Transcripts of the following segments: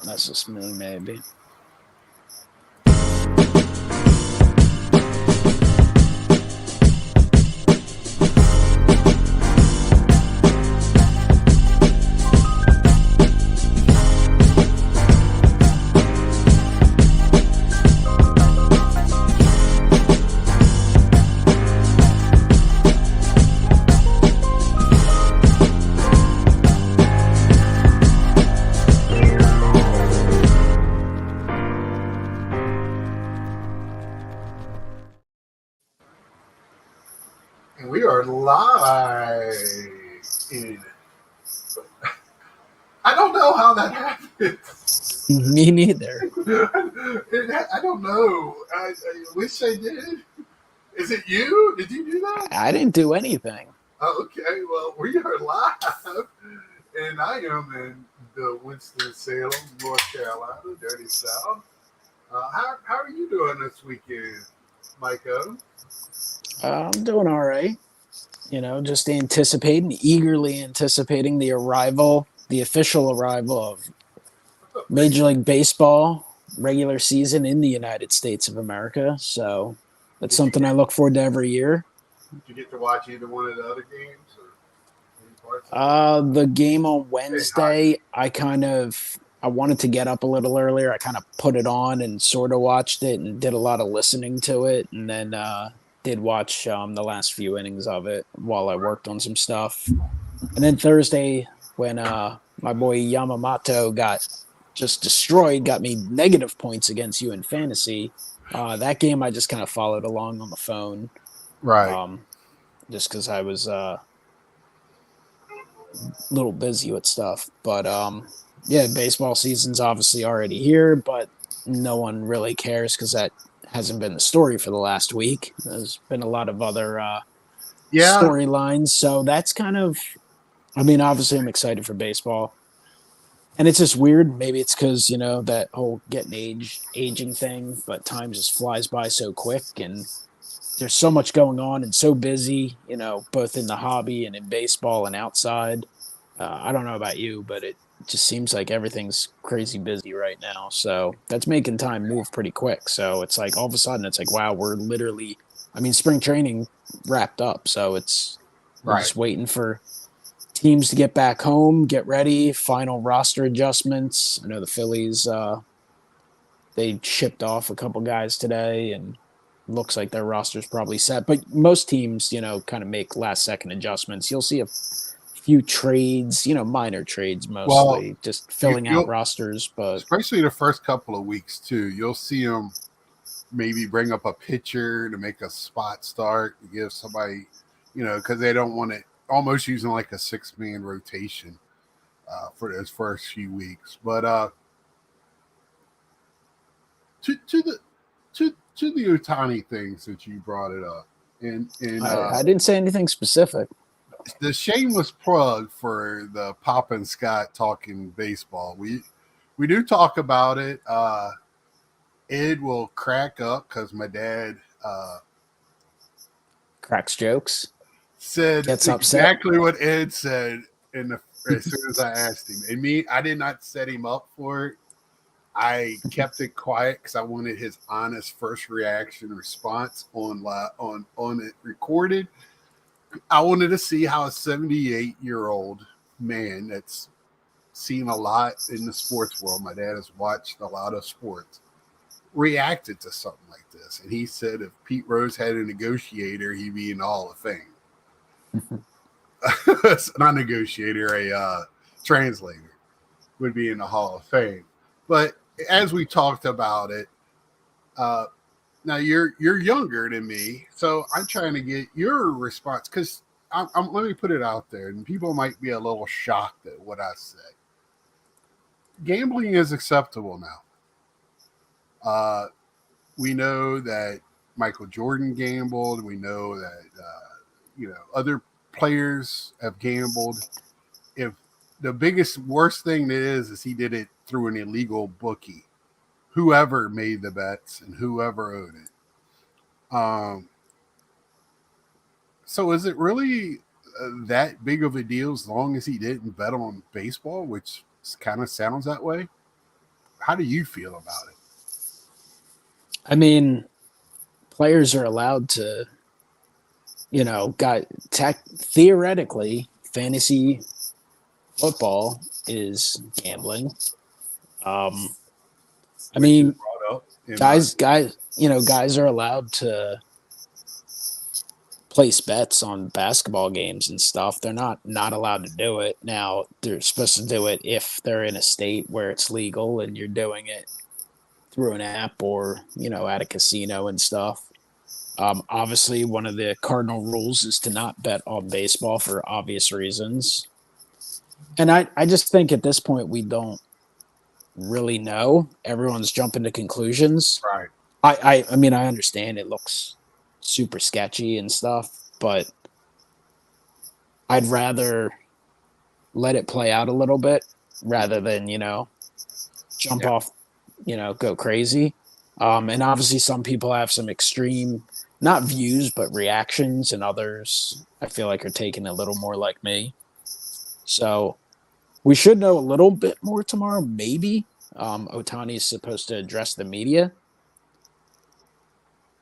That's just me, maybe. And we are live. In, I don't know how that happened. Me neither. I don't know. I wish I did. Is it you? Did you do that? I didn't do anything. Oh, okay. Well, we are live. And I am in the Winston-Salem, North Carolina, Dirty South. How are you doing this weekend, Micah? I'm doing all right. Just eagerly anticipating the official arrival of Major League Baseball regular season in the United States of America. So that's Did you something I get look forward to every year. did you get to watch either one of the other games or any parts of it? The game on Hey, Hodges. Wednesday, I wanted to get up a little earlier. I kind of put it on and sort of watched it and did a lot of listening to it, and then did watch the last few innings of it while I worked on some stuff. And then Thursday, when my boy Yamamoto got just destroyed, got me negative points against you in fantasy. That game I just kind of followed along on the phone, Right. um, just because I was little busy with stuff. But yeah, baseball season's obviously already here, but no one really cares because that hasn't been the story for the last week. There's been a lot of other Yeah, storylines, so that's kind of. I mean, obviously, I'm excited for baseball, and it's just weird. Maybe it's because that whole getting aging thing, but time just flies by so quick, and there's so much going on and so busy. Both in the hobby and in baseball and outside. I don't know about you, but it just seems like everything's crazy busy right now. So that's making time move pretty quick. So it's like all of a sudden it's like, wow, we're literally, I mean, spring training wrapped up. So we're right. just waiting for teams to get back home, get ready, final roster adjustments. I know the Phillies, they shipped off a couple guys today and looks like their roster's probably set. But most teams, kind of make last second adjustments. You'll see a few trades, minor trades Well, mostly, just filling out you'll rosters. But especially the first couple of weeks too. You'll see them maybe bring up a pitcher to make a spot start to give somebody, because they don't want it. Almost using like a six-man rotation for those first few weeks. But to the to the Otani things that you brought it up, and I didn't say anything specific. the shameless plug for the Pop and Scott talking baseball. We do talk about it. Ed will crack up because my dad Cracks jokes, said gets upset. exactly what Ed said as soon as I asked him. And me, I did not set him up for it. I kept it quiet because I wanted his honest first reaction response on it recorded. I wanted to see how a 78-year-old man that's seen a lot in the sports world. My dad has watched a lot of sports. Reacted to something like this, and he said if Pete Rose had a negotiator, he'd be in the Hall of Fame. Not negotiator, a translator would be in the Hall of Fame. But as we talked about it, uh, now you're younger than me, so I'm trying to get your response because let me put it out there, and people might be a little shocked at what I say. Gambling is acceptable now. We know that Michael Jordan gambled. We know that other players have gambled. If the biggest worst thing that is he did it through an illegal bookie, whoever made the bets and whoever owed it. So is it really that big of a deal as long as he didn't bet on baseball, which kind of sounds that way? How do you feel about it? I mean, players are allowed to, theoretically, fantasy football is gambling. Um, I Which is mean, brought up in my guys are allowed to place bets on basketball games and stuff. They're not allowed to do it. Now, they're supposed to do it if they're in a state where it's legal and you're doing it through an app or, at a casino and stuff. Obviously, one of the cardinal rules is to not bet on baseball for obvious reasons. And I just think at this point we don't really know. Everyone's jumping to conclusions. right. I mean, I understand it looks super sketchy and stuff, but I'd rather let it play out a little bit rather than, jump Yeah. off, go crazy. And obviously some people have some extreme, not views, but reactions, and others I feel like are taking a little more like me. So we should know a little bit more tomorrow, maybe. Otani is supposed to address the media.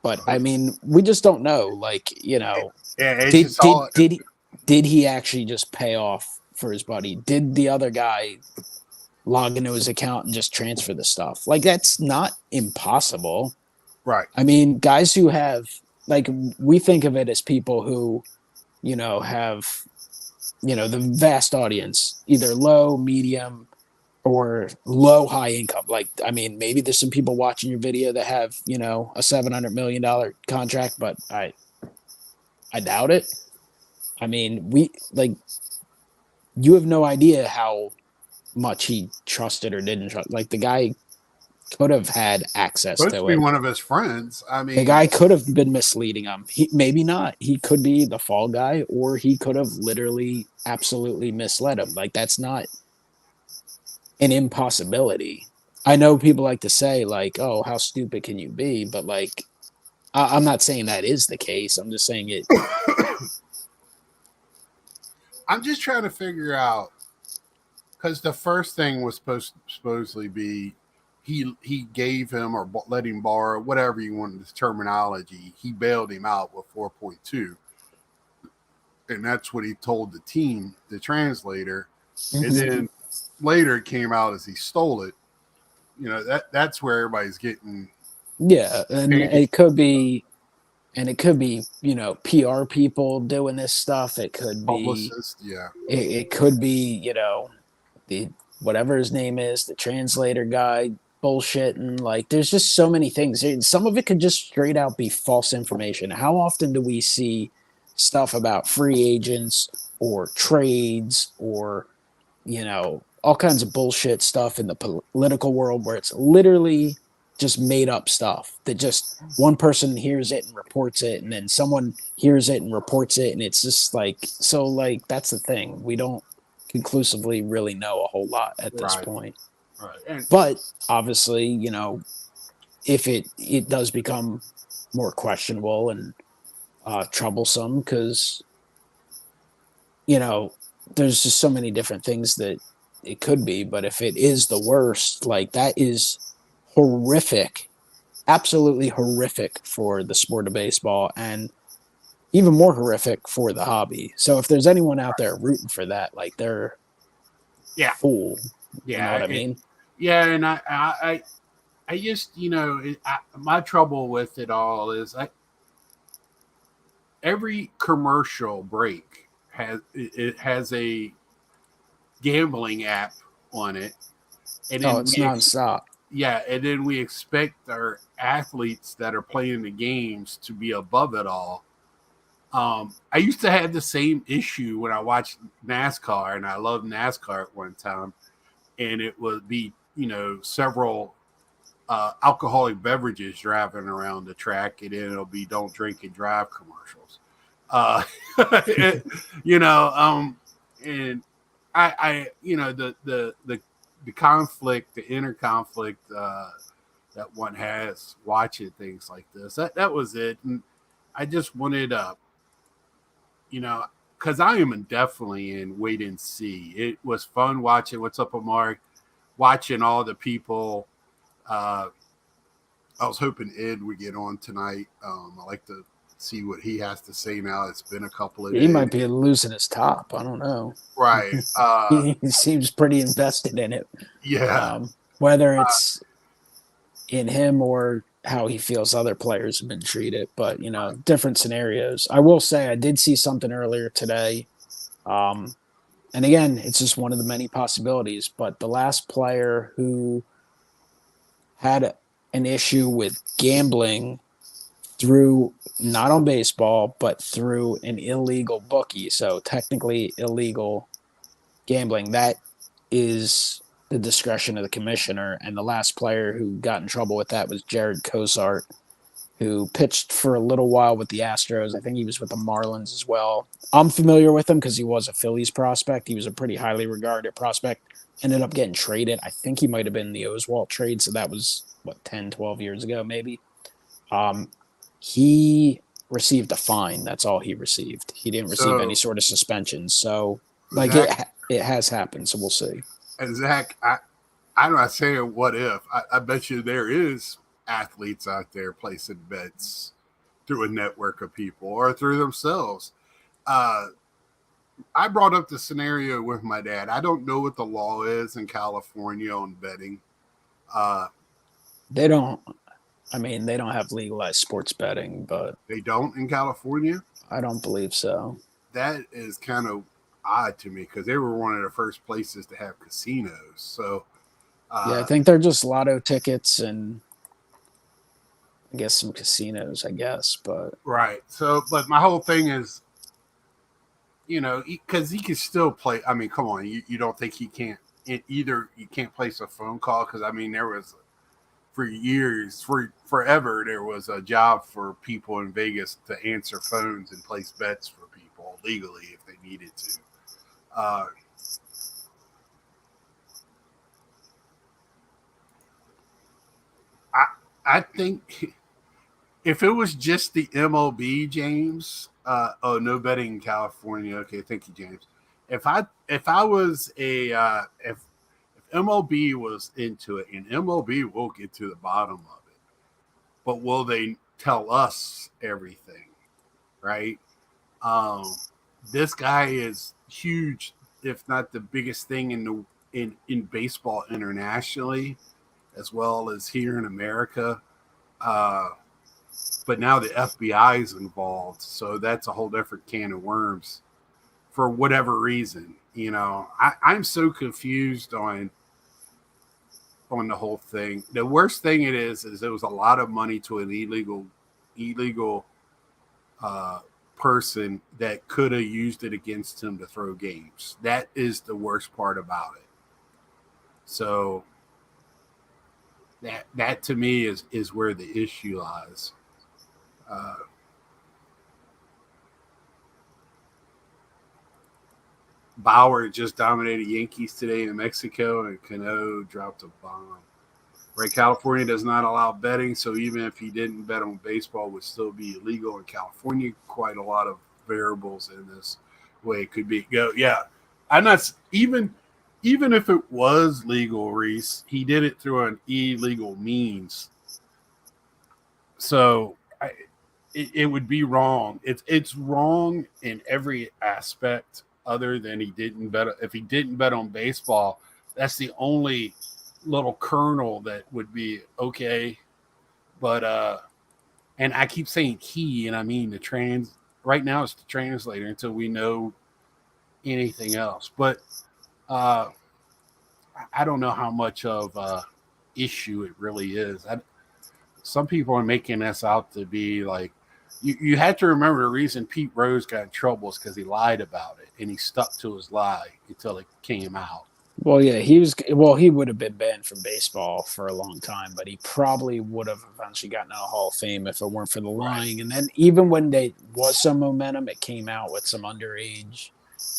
But I mean, we just don't know. Like, Yeah, it's did just did all did he, did he actually just pay off for his buddy? Did the other guy log into his account and just transfer the stuff? Like, that's not impossible. right. I mean, guys who have, like, we think of it as people who, have, the vast audience, either low, medium, or low high income. Like, I mean, maybe there's some people watching your video that have, a $700 million contract, but I doubt it. I mean, you have no idea how much he trusted or didn't trust. Like, the guy could have had access Supposed to to be it. one of his friends. I The mean, guy could have been misleading him. He maybe not. He could be the fall guy, or he could have literally absolutely misled him. Like, that's not an impossibility. I know people like to say, like, "Oh, how stupid can you be?" But, like, I'm not saying that is the case. I'm just saying it. I'm just trying to figure out because the first thing was supposedly be he gave him or let him borrow whatever you wanted this terminology. He bailed him out with 4.2, and that's what he told the team, the translator. And then later it came out as he stole it. That's where everybody's getting. Yeah, and it could be, PR people doing this stuff. It could be, Publicist, yeah. it could be, the whatever his name is, the translator guy bullshitting. Like, there's just so many things. Some of it could just straight out be false information. How often do we see stuff about free agents or trades or, all kinds of bullshit stuff in the political world where it's literally just made up stuff that just one person hears it and reports it, and then someone hears it and reports it, and it's just like, so, like, that's the thing. We don't conclusively really know a whole lot at this Right. point. Right. But obviously, if it does become more questionable and troublesome, because there's just so many different things that it could be. But if it is the worst, like, that is horrific, absolutely horrific for the sport of baseball, and even more horrific for the hobby. So if there's anyone out there rooting for that, like, they're Yeah. fool. Yeah. You know what I mean? Yeah, and I just my trouble with it all is every commercial break has a gambling app on it, and then It's nonstop. and then we expect our athletes that are playing the games to be above it all. I used to have the same issue when I watched NASCAR, and I loved NASCAR at one time, and it would be several alcoholic beverages driving around the track, and then it'll be "Don't drink and drive" commercials. And the conflict, the inner conflict that one has watching things like this. That was it, and I just wanted because I am definitely in wait and see. It was fun watching What's Up with Mark, watching all the people Uh, I was hoping Ed would get on tonight. I like to see what he has to say now. It's been a couple of He days. might be losing his top. I don't know. Right. He seems pretty invested in it. Yeah. Whether it's in him or how he feels other players have been treated, but different scenarios. I will say I did see something earlier today. Um, and again, it's just one of the many possibilities, but the last player who had an issue with gambling through not on baseball, but through an illegal bookie. So technically illegal gambling. That is the discretion of the commissioner. And the last player who got in trouble with that was Jared Cozart, who pitched for a little while with the Astros. I think he was with the Marlins as well. I'm familiar with him because he was a Phillies prospect. He was a pretty highly regarded prospect. Ended up getting traded. I think he might have been the Oswalt trade. So that was, 10, 12 years ago, maybe. He received a fine. That's all he received. He didn't receive any sort of suspension. So, Zach, it has happened. So we'll see. and Zach, I'm not saying what if. I bet you there is athletes out there placing bets through a network of people or through themselves. I brought up the scenario with my dad. I don't know what the law is in California on betting. They don't. I mean, they don't have legalized sports betting, but They don't in California. I don't believe so. That is kind of odd to me because they were one of the first places to have casinos. So Yeah, I think they're just lotto tickets and I guess some casinos, I guess. But right. So, but my whole thing is, because he can still play. I mean, come on, you don't think he can't? Either you can't place a phone call because I mean there was for years, forever, there was a job for people in Vegas to answer phones and place bets for people legally if they needed to. I think if it was just the MLB, James, no betting in California. Okay, thank you, James. If I was if MLB was into it, and MLB will get to the bottom of it, but will they tell us everything? Right? This guy is huge, if not the biggest thing in baseball internationally, as well as here in America. But now the FBI is involved, so that's a whole different can of worms. For whatever reason, I'm so confused on the whole thing. The worst thing it is there was a lot of money to an illegal person that could have used it against him to throw games. That is the worst part about it. So that to me is where the issue lies. Bauer just dominated Yankees today in Mexico, and Cano dropped a bomb. Right, California does not allow betting, so even if he didn't bet on baseball, it would still be illegal in California. Quite a lot of variables in this way it could be. Yeah, I'm not even if it was legal, Reese. He did it through an illegal means, so it would be wrong. It's wrong in every aspect other than he didn't bet. If he didn't bet on baseball, that's the only little kernel that would be okay. But and I keep saying he, and I mean right now it's the translator until we know anything else. But I don't know how much of a issue it really is. Some people are making this out to be like, you have to remember the reason Pete Rose got in trouble is because he lied about it, and he stuck to his lie until it came out. Well, yeah, he would have been banned from baseball for a long time, but he probably would have eventually gotten out of Hall of Fame if it weren't for the lying. And then even when there was some momentum, it came out with some underage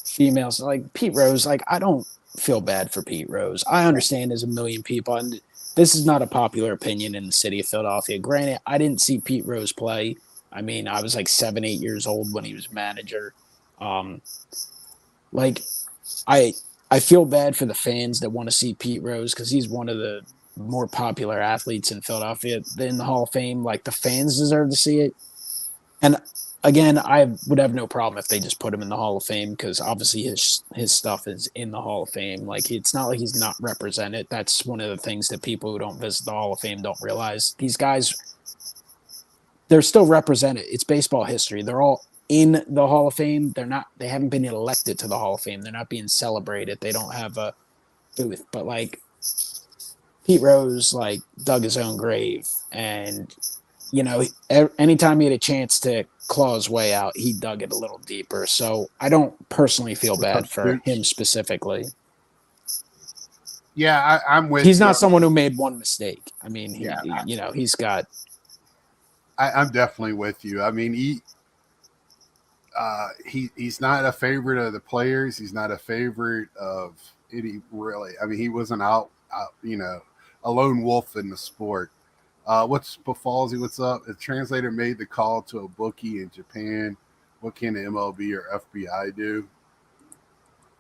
females. Like Pete Rose, I don't feel bad for Pete Rose. I understand there's a million people, and this is not a popular opinion in the city of Philadelphia. Granted, I didn't see Pete Rose play. I mean, I was like 7, 8 years old when he was manager. I feel bad for the fans that want to see Pete Rose because he's one of the more popular athletes in Philadelphia in the Hall of Fame. Like the fans deserve to see it. And again, I would have no problem if they just put him in the Hall of Fame because obviously his stuff is in the Hall of Fame. Like it's not like he's not represented. That's one of the things that people who don't visit the Hall of Fame don't realize. These guys, they're still represented. It's baseball history. They're all in the Hall of Fame. They're not. They haven't been elected to the Hall of Fame. They're not being celebrated. They don't have a booth. But like Pete Rose, like dug his own grave, and anytime he had a chance to claw his way out, he dug it a little deeper. So I don't personally feel bad for him specifically. Yeah, I'm with. He's not someone who made one mistake. I mean, he's got. I'm definitely with you. I mean, he's not a favorite of the players. He's not a favorite of any really. I mean, he wasn't out a lone wolf in the sport. What's Bafalzi? What's up? The translator made the call to a bookie in Japan. What can the MLB or FBI do?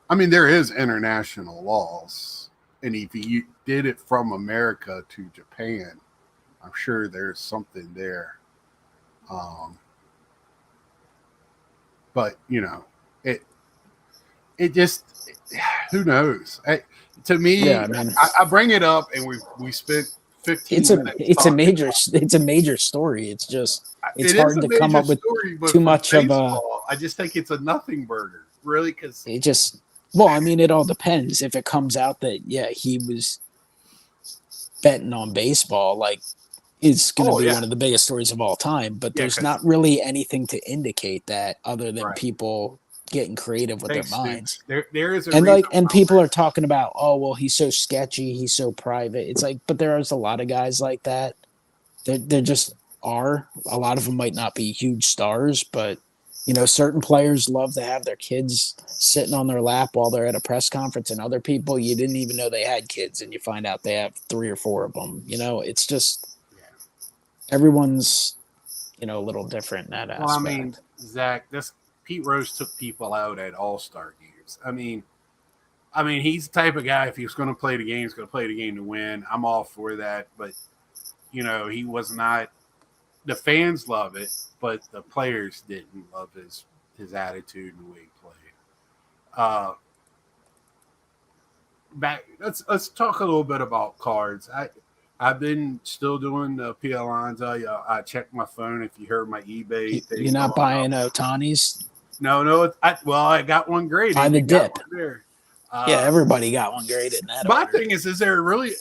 I mean, there is international laws, and if you did it from America to Japan, I'm sure there's something there. But it just who knows? To me, I bring it up, and we spent 15 minutes. It's a major story. It's just hard to come up with too much baseball, of a. I just think it's a nothing burger, really, because it just. Well, I mean, it all depends. If it comes out that he was betting on baseball, like it's going to be one of the biggest stories of all time. But there's not really anything to indicate that other than people getting creative with their minds. There is and people are talking about, oh well, he's so sketchy, he's so private. It's like, but there's a lot of guys like that. There just are. A lot of them might not be huge stars, but certain players love to have their kids sitting on their lap while they're at a press conference, and other people you didn't even know they had kids, and you find out they have 3 or 4 of them. It's just everyone's a little different in that aspect. Well, I mean, Zach, Pete Rose took people out at All-Star games. I mean, he's the type of guy, if he was going to play the game, he's going to play the game to win. I'm all for that. But, he was not – the fans love it, but the players didn't love his attitude and the way he played. Let's talk a little bit about cards. I've been still doing the P. Alonso. I checked my phone. If you heard my eBay thing. You're not buying Ohtani's? No. I got one graded. By the dip. Everybody got one graded in that. My thing is there really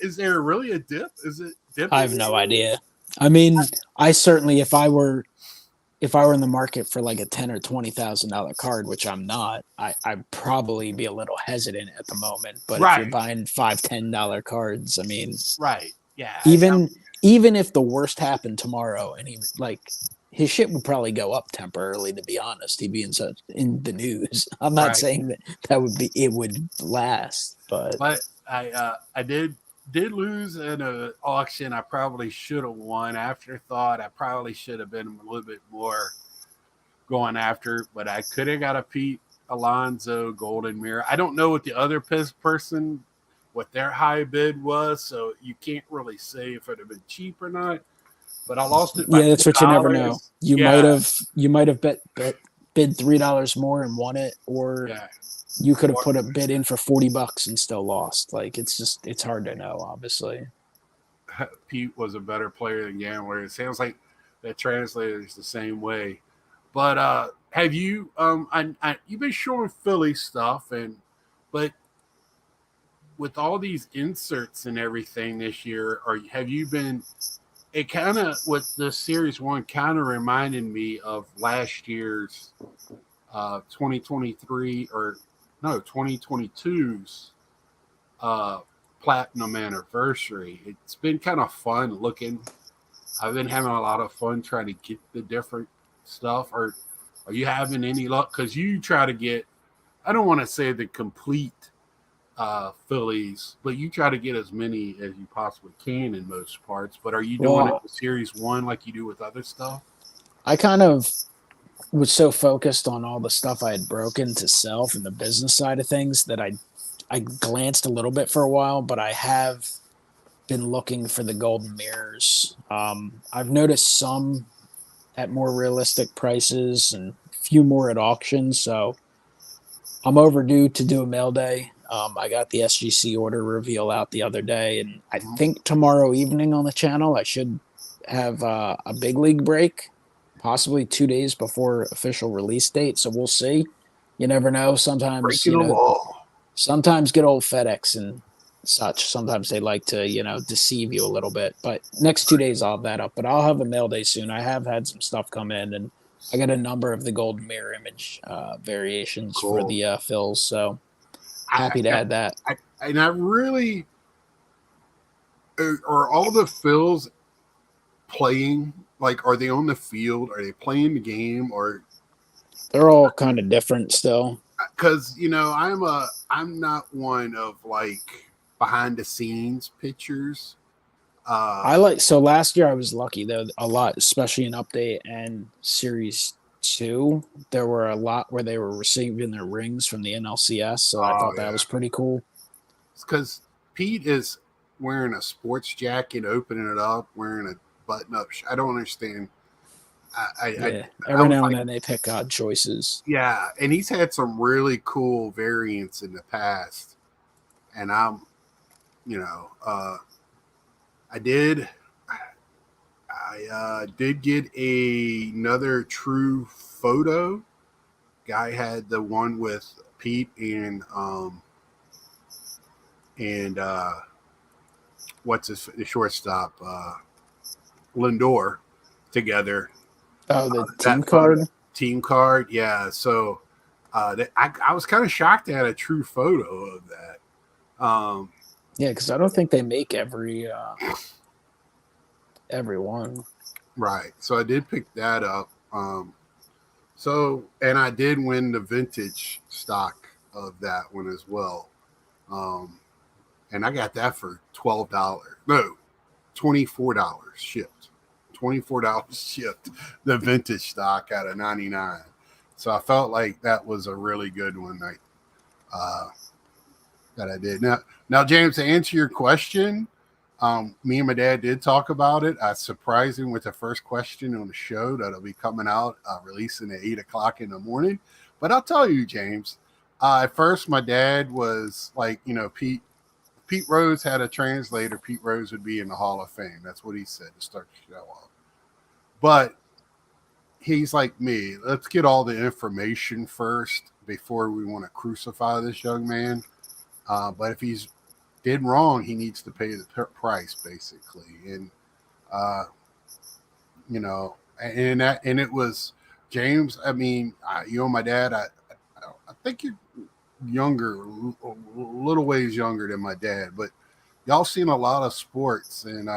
a dip? Is it dip? I have no idea. I mean, I certainly, if I were in the market for like a $10,000 or $20,000 card, which I'm not, I'd probably be a little hesitant at the moment. But if you're buying $5-10 cards, I mean, yeah. Even if the worst happened tomorrow, and his shit would probably go up temporarily. To be honest, he'd be in the news. I'm not saying it would last, but I did lose in an auction. I probably should have won. Afterthought, I probably should have been a little bit more going after, but I could have got a Pete Alonso Golden Mirror. I don't know what the other person, what their high bid was, so you can't really say if it would have been cheap or not. But I lost it. Yeah, that's what you never know. You might have bid $3 more and won it, or you could have put a bid in for $40 and still lost. Like it's hard to know, obviously. Pete was a better player than Gambler. It sounds like that translator is the same way. But have you you've been showing Philly stuff, but with all these inserts and everything this year, have you been? It kind of, with the Series 1, kind of reminded me of last year's 2022's Platinum Anniversary. It's been kind of fun looking. I've been having a lot of fun trying to get the different stuff. Are you having any luck? Because you try to get, I don't want to say the complete Phillies, but you try to get as many as you possibly can in most parts. But are you doing it with Series 1 like you do with other stuff? I kind of was so focused on all the stuff I had broken to sell from the business side of things that I glanced a little bit for a while, but I have been looking for the golden mirrors. I've noticed some at more realistic prices and a few more at auctions. So I'm overdue to do a mail day. I got the SGC order reveal out the other day, and I Mhm. think tomorrow evening on the channel I should have a big league break, possibly 2 days before official release date. So we'll see. You never know. Sometimes, Breaking the law. sometimes good old FedEx and such. Sometimes they like to, deceive you a little bit. But next 2 days I'll have that up. But I'll have a mail day soon. I have had some stuff come in, and I got a number of the golden mirror image variations for Cool. the fills. So I, happy to add that. I really are all the fills playing. Like, are they on the field? Are they playing the game? Or They're all kind of different still. because I'm not one of like behind the scenes pictures. I like so last year I was lucky though a lot, especially in update and series two. There were a lot where they were receiving their rings from the NLCS, so I Oh thought that yeah, was pretty cool. because Pete is wearing a sports jacket, opening it up, wearing a button up. I don't understand. Yeah, I every was now and like, then they pick odd choices. yeah, and he's had some really cool variants in the past, and you know, uh, I did. I did get another true photo. Guy had the one with Pete and what's the shortstop Lindor together. Oh, the team That photo, card. team card, yeah. So I was kind of shocked to have a true photo of that. Yeah, because I don't think they make every one. Right. So I did pick that up. And I did win the vintage stock of that one as well. Um, and I got that for $12. No, $24 shipped. $24 shipped the vintage stock out of 99. So I felt like that was a really good one uh, that I did. Now, James, to answer your question, me and my dad did talk about it. I surprised him with the first question on the show that'll be coming out, releasing at 8 o'clock in the morning. But I'll tell you, James, at first my dad was like, Pete Rose had a translator. Pete Rose would be in the Hall of Fame. That's what he said to start the show off. But he's like me. Let's get all the information first before we want to crucify this young man. But if he's did wrong, he needs to pay the price, basically. And and it was James. I mean, my dad. I think you're younger, a little ways younger than my dad, but y'all seen a lot of sports, and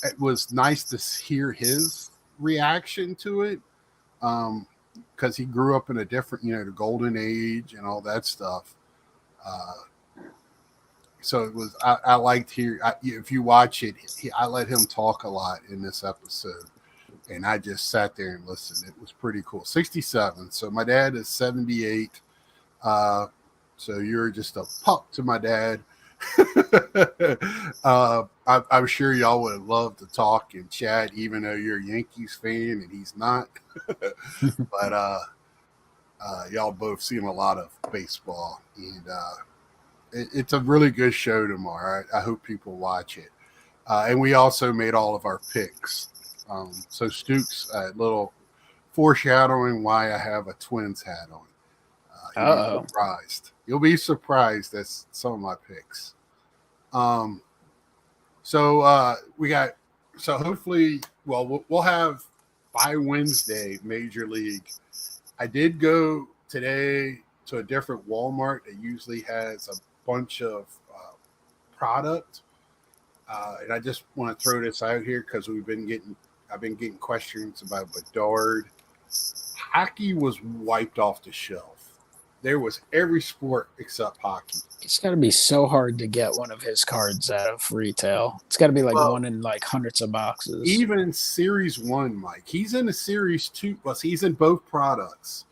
it was nice to hear his reaction to it. Because he grew up in a different, the golden age and all that stuff. Uh, so it was. I liked here. If you watch it, I let him talk a lot in this episode, and I just sat there and listened. It was pretty cool. 67. So my dad is 78. So you're just a pup to my dad. I'm sure y'all would love to talk and chat, even though you're a Yankees fan and he's not. But y'all both seen a lot of baseball, and it's a really good show tomorrow. I hope people watch it. And we also made all of our picks. So Stooks, a little foreshadowing why I have a Twins hat on. You'll be surprised. You'll be surprised at some of my picks. So we got. So hopefully, we'll have by Wednesday Major League. I did go today to a different Walmart that usually has a bunch of product, and I just want to throw this out here because I've been getting questions about Bedard. Hockey was wiped off the shelf. There was every sport except hockey. It's got to be so hard to get one of his cards out of retail. It's got to be like one in like hundreds of boxes. Even in Series 1, Mike. He's in the Series 2, plus he's in both products.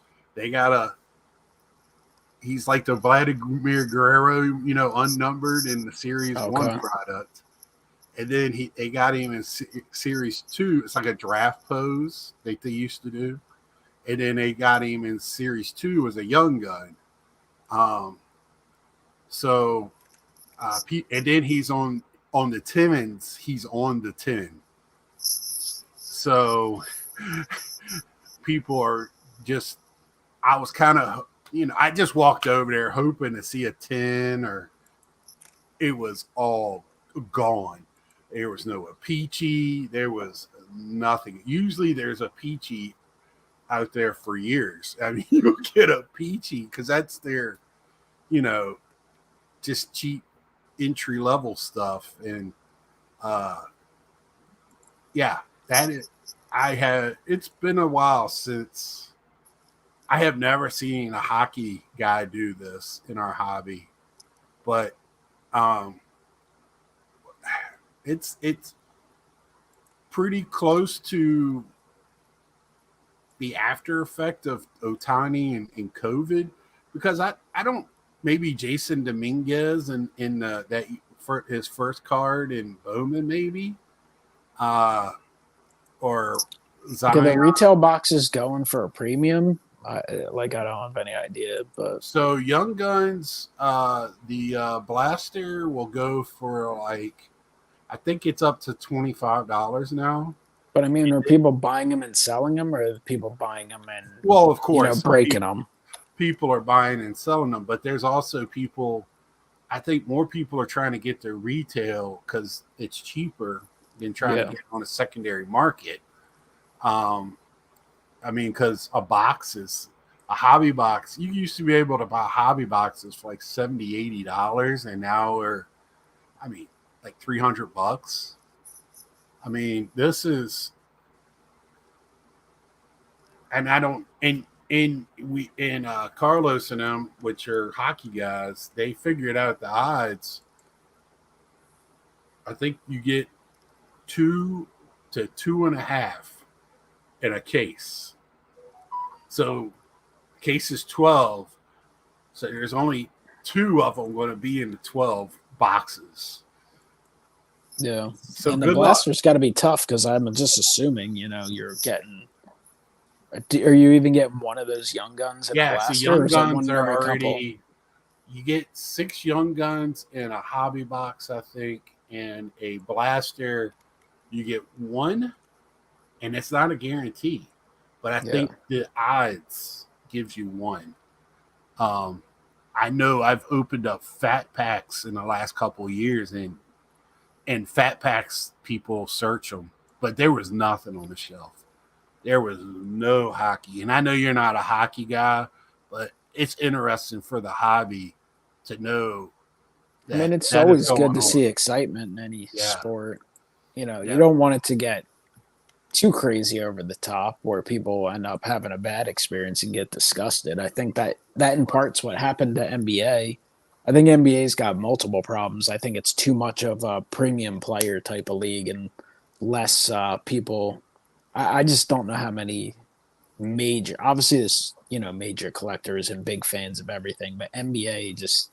he's like the Vladimir Guerrero, unnumbered in the Series 1 product. And then they got him in Series 2. It's like a draft pose that they used to do. And then they got him in Series 2 as a young gun. And then he's on the Timmins. He's on the 10. So people are just, I was kind of, I just walked over there hoping to see a 10, or it was all gone. There was no Peachy. There was nothing. Usually there's a Peachy out there for years. I mean, you'll get a Peachy because that's their, just cheap entry level stuff. And it's been a while since I have never seen a hockey guy do this in our hobby, but it's pretty close to the after effect of Ohtani and COVID, because I don't, maybe Jason Dominguez in that for his first card in Bowman, maybe or Zion. Okay, the retail boxes going for a premium. I don't have any idea, but so Young Guns, the blaster will go for like, I think it's up to $25 now. But I mean, are people buying them and selling them, or are people buying them and of course, breaking them? People are buying and selling them, but there's also people. I think more people are trying to get their retail because it's cheaper than trying to get on a secondary market. I mean, because a hobby box, you used to be able to buy hobby boxes for like $70, $80, and now we're, like $300. I mean, this is, and I don't, and Carlos and them, which are hockey guys, they figured out the odds. I think you get 2 to 2.5 in a case. So case is 12. So there's only 2 of them going to be in the 12 boxes. Yeah. So and the blaster's got to be tough because I'm just assuming, you're getting. Are you even getting one of those Young Guns in a blaster? So Young Guns are already. You get 6 Young Guns in a hobby box, I think, and a blaster. You get 1, and it's not a guarantee, but I think the odds gives you 1. I know I've opened up fat packs in the last couple of years, and fat packs, people search them, but there was nothing on the shelf. There was no hockey. And I know you're not a hockey guy, but it's interesting for the hobby to know that. I mean, it's always good to see excitement in any sport. You don't want it to get too crazy over the top where people end up having a bad experience and get disgusted. I think that in part's what happened to NBA. I think NBA's got multiple problems. I think it's too much of a premium player type of league and less people. I just don't know how many major, obviously there's, major collectors and big fans of everything, but NBA just,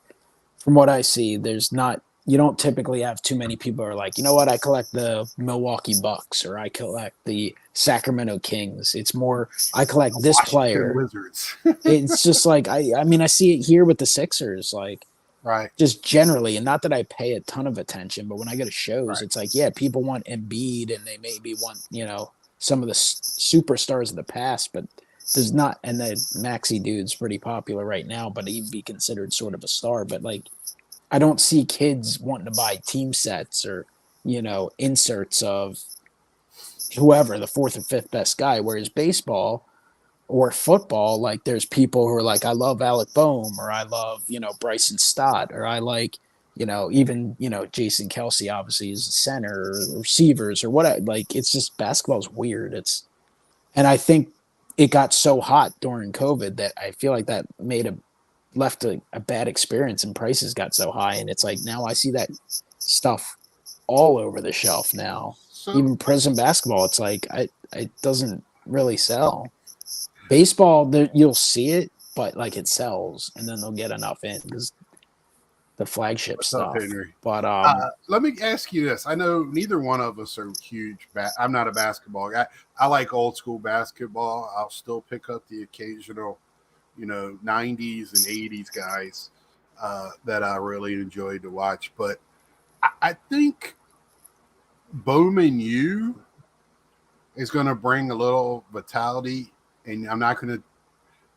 from what I see, you don't typically have too many people who are like, you know what, I collect the Milwaukee Bucks or I collect the Sacramento Kings. It's more, I collect this player. Wizards. It's just like, I see it here with the Sixers, like, right. Just generally, and not that I pay a ton of attention, but when I go to shows, It's like, people want Embiid and they maybe want, some of the superstars of the past, but there's not, and the Maxey dude's pretty popular right now, but he'd be considered sort of a star. But like, I don't see kids wanting to buy team sets or, inserts of whoever, the 4th or 5th best guy. Whereas baseball or football, like there's people who are like, I love Alec Boehm, or I love, Bryson Stott, or I like, even, Jason Kelsey obviously is a center or receivers or what. Like, it's just, basketball's weird. And I think it got so hot during COVID that I feel like that left a bad experience, and prices got so high. And it's like, now I see that stuff all over the shelf now. So, even Prizm basketball, it's like, it doesn't really sell. Baseball, you'll see it, but like it sells, and then they'll get enough in because the flagship What's up, stuff. Henry? But Let me ask you this. I know neither one of us are huge. I'm not a basketball guy. I like old school basketball. I'll still pick up the occasional, 90s and 80s guys that I really enjoyed to watch. But I think Bowman U is going to bring a little vitality, and I'm not going to.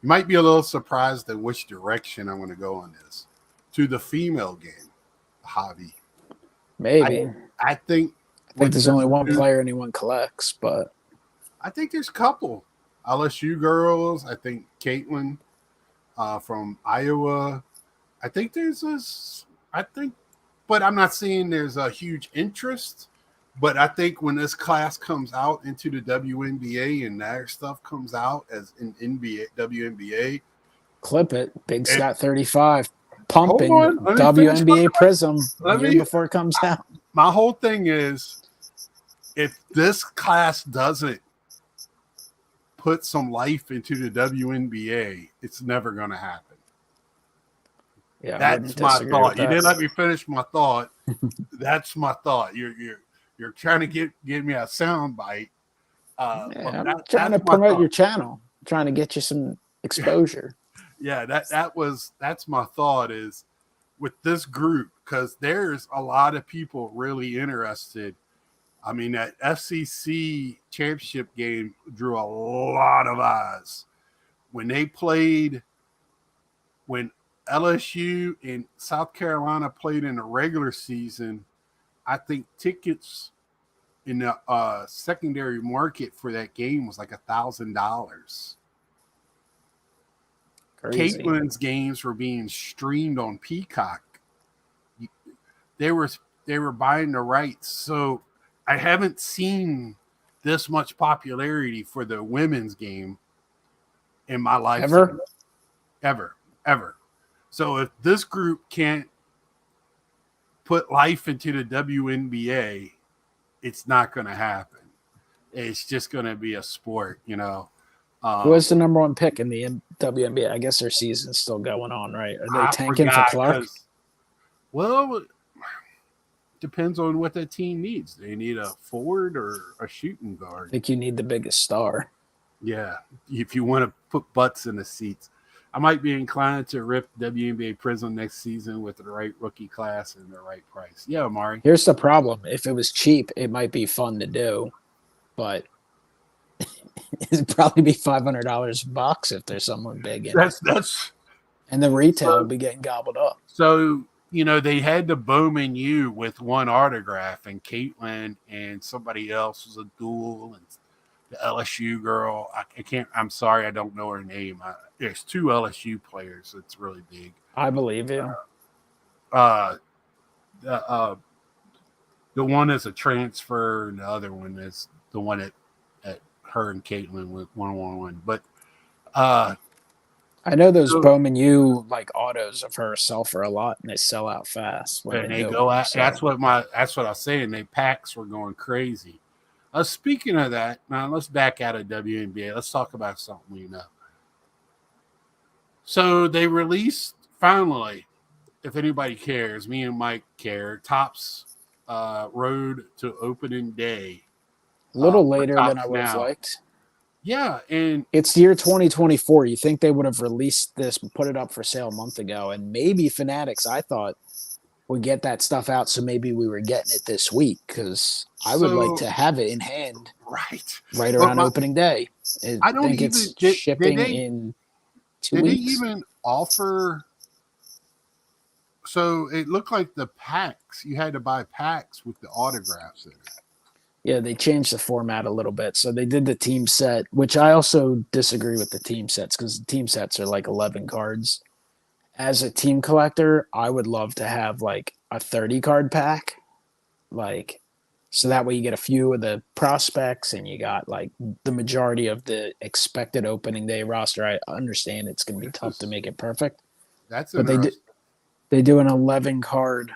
You might be a little surprised at which direction I'm going to go on this to the female game hobby. maybe I think there's only one player anyone collects, but I think there's a couple LSU girls. I think Caitlin from Iowa. I think but I'm not saying there's a huge interest. But I think when this class comes out into the WNBA and their stuff comes out as an NBA, WNBA, clip it. Big Scott 35 pumping Hold on, WNBA Prism before it comes out. My whole thing is, if this class doesn't put some life into the WNBA, it's never going to happen. Yeah, that's my thought. You didn't let me finish my thought. That's my thought. You're trying to get me a sound bite. I'm trying to promote your channel. I'm trying to get you some exposure. Yeah, that's my thought is with this group, because there's a lot of people really interested. I mean, that FCC championship game drew a lot of eyes. When LSU and South Carolina played in the regular season, I think tickets in the secondary market for that game was like $1,000. Caitlin's games were being streamed on Peacock. They were buying the rights. So I haven't seen this much popularity for the women's game in my life. Ever. So if this group can't put life into the WNBA, it's not going to happen. It's just going to be a sport, Who was the number one pick in the WNBA? I guess their season's still going on, right? Are they tanking for Clark? Well, depends on what that team needs. They need a forward or a shooting guard. I think you need the biggest star. Yeah, if you want to put butts in the seats. I might be inclined to rip WNBA Prism next season with the right rookie class and the right price. Yeah, Amari. Here's the problem. If it was cheap, it might be fun to do, but it'd probably be $500 a box if there's someone big in it. And the retail will be getting gobbled up. So, they had the Bowman U with one autograph, and Caitlin and somebody else was a duel, and the LSU girl. I'm sorry, I don't know her name. There's two LSU players. It's really big. I believe you. The one is a transfer, and the other one is the one that her and Caitlin with 1-on-1. But I know those Bowman U like autos of her sell for a lot, and they sell out fast. And they go out. That's what I was saying. They packs were going crazy. Speaking of that, now let's back out of WNBA. Let's talk about something we know. So they released, finally, if anybody cares, me and Mike care, Topps Road to Opening Day. A little later than I would have liked. Yeah, and it's the year 2024. You think they would have released this, put it up for sale a month ago, and maybe Fanatics, I thought, would get that stuff out, so maybe we were getting it this week, because I would like to have it in hand right around opening day. I think it's shipping in 2 weeks. Did they even offer? So it looked like the packs, you had to buy packs with the autographs in it. Yeah, they changed the format a little bit. So they did the team set, which I also disagree with the team sets, because the team sets are like 11 cards. As a team collector, I would love to have like a 30 card pack, so that way you get a few of the prospects and you got like the majority of the expected opening day roster. I understand it's going to be tough to make it perfect. But they do an 11 card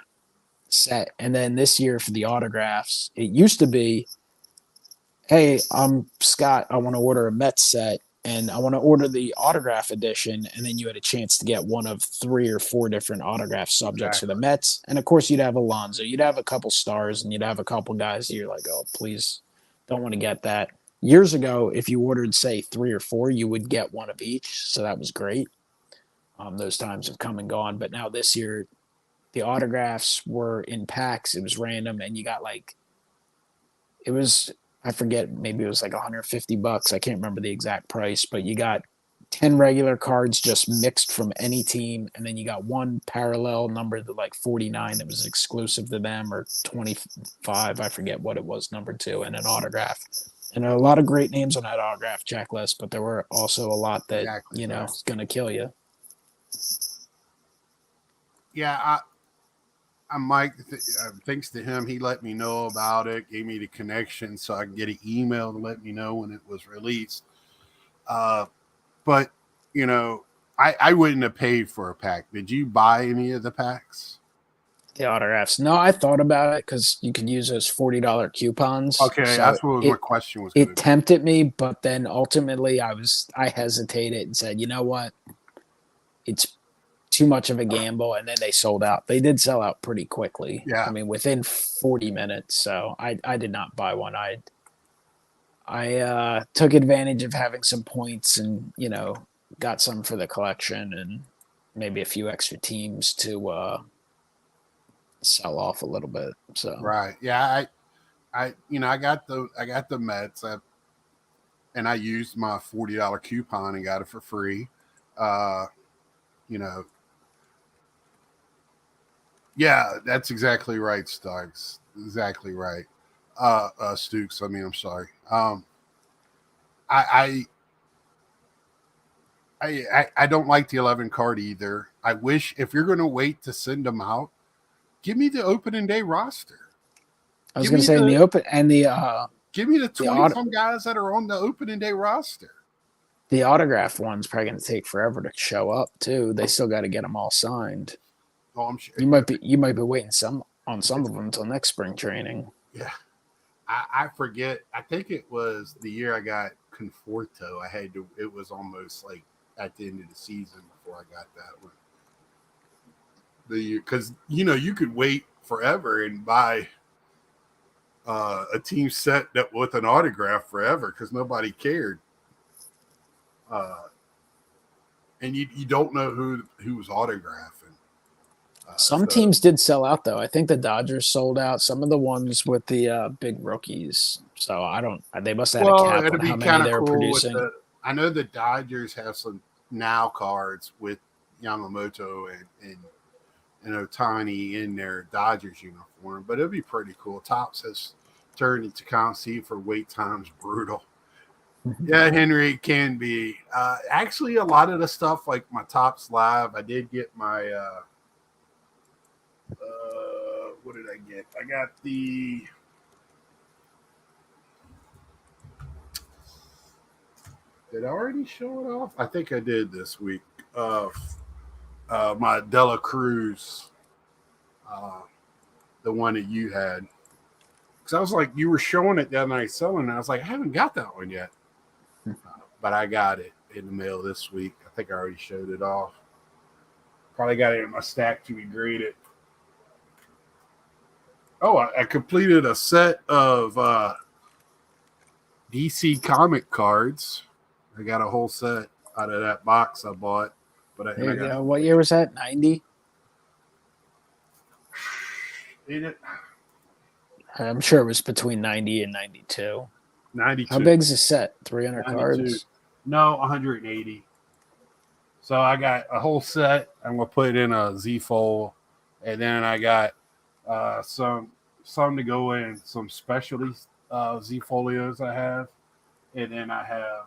set, and then this year for the autographs, it used to be, hey, I'm Scott, I want to order a Mets set. and I want to order the autograph edition, and then you had a chance to get one of 3 or 4 different autograph subjects for the Exactly. Mets. And of course, you'd have Alonso, you'd have a couple stars, and you'd have a couple guys that you're like, oh, please, don't want to get that. Years ago, if you ordered, say, 3 or 4, you would get one of each, so that was great. Those times have come and gone, but now this year, the autographs were in packs. It was random, and you got like it was I forget, maybe it was like $150. I can't remember the exact price, but you got 10 regular cards just mixed from any team, and then you got one parallel number to like 49 that was exclusive to them, or 25, I forget what it was, number 2, and an autograph. And a lot of great names on that autograph checklist, but there were also a lot that, Exactly. is going to kill you. Yeah, I'm Mike. Thanks to him, he let me know about it, gave me the connection so I can get an email to let me know when it was released. But I wouldn't have paid for a pack. Did you buy any of the packs? The autographs. No, I thought about it because you could use those $40 coupons. Okay, so that's what my question was. It tempted me, but then ultimately I hesitated and said, you know what? It's too much of a gamble, and then they sold out. They did sell out pretty quickly. Yeah. I mean, within 40 minutes. So I did not buy one. I took advantage of having some points and, got some for the collection and maybe a few extra teams to sell off a little bit. So right. Yeah, I got the Mets, and I used my $40 coupon and got it for free. Yeah, that's exactly right, Stuggs. Exactly right. Stukes. I mean, I'm sorry. I don't like the 11 card either. I wish, if you're going to wait to send them out, give me the opening day roster. I was going to say in the open and give me the 20 some guys that are on the opening day roster. The autograph one's probably going to take forever to show up too. They still got to get them all signed. Oh, I'm sure you might be waiting on some of them until next spring training. Yeah, I forget. I think it was the year I got Conforto. It was almost like at the end of the season before I got that one. Because you could wait forever and buy a team set that with an autograph forever because nobody cared. And you don't know who was autographing. Some teams did sell out though. I think the Dodgers sold out. Some of the ones with the big rookies. So I don't. They must have had a cap on how many they were producing. I know the Dodgers have some now cards with Yamamoto and Ohtani in their Dodgers uniform, but it'd be pretty cool. Topps has turned into Conceive for wait times brutal. Yeah, Henry, it can be. Actually, a lot of the stuff like my Topps Live, I did get my. What did I get? I got the. Did I already show it off? I think I did this week. My Dela Cruz, the one that you had. Because I was like, you were showing it the other night selling, and I was like, I haven't got that one yet. But I got it in the mail this week. I think I already showed it off. Probably got it in my stack to be graded. Oh, I completed a set of DC comic cards. I got a whole set out of that box I bought. But there you go. What year was that? 90? I'm sure it was between 90 and 92. 92. How big's the set? 300 cards? No, 180. So I got a whole set. I'm going to put it in a Z-fold. And then I got some to go in some specialty Z-folios I have. And then I have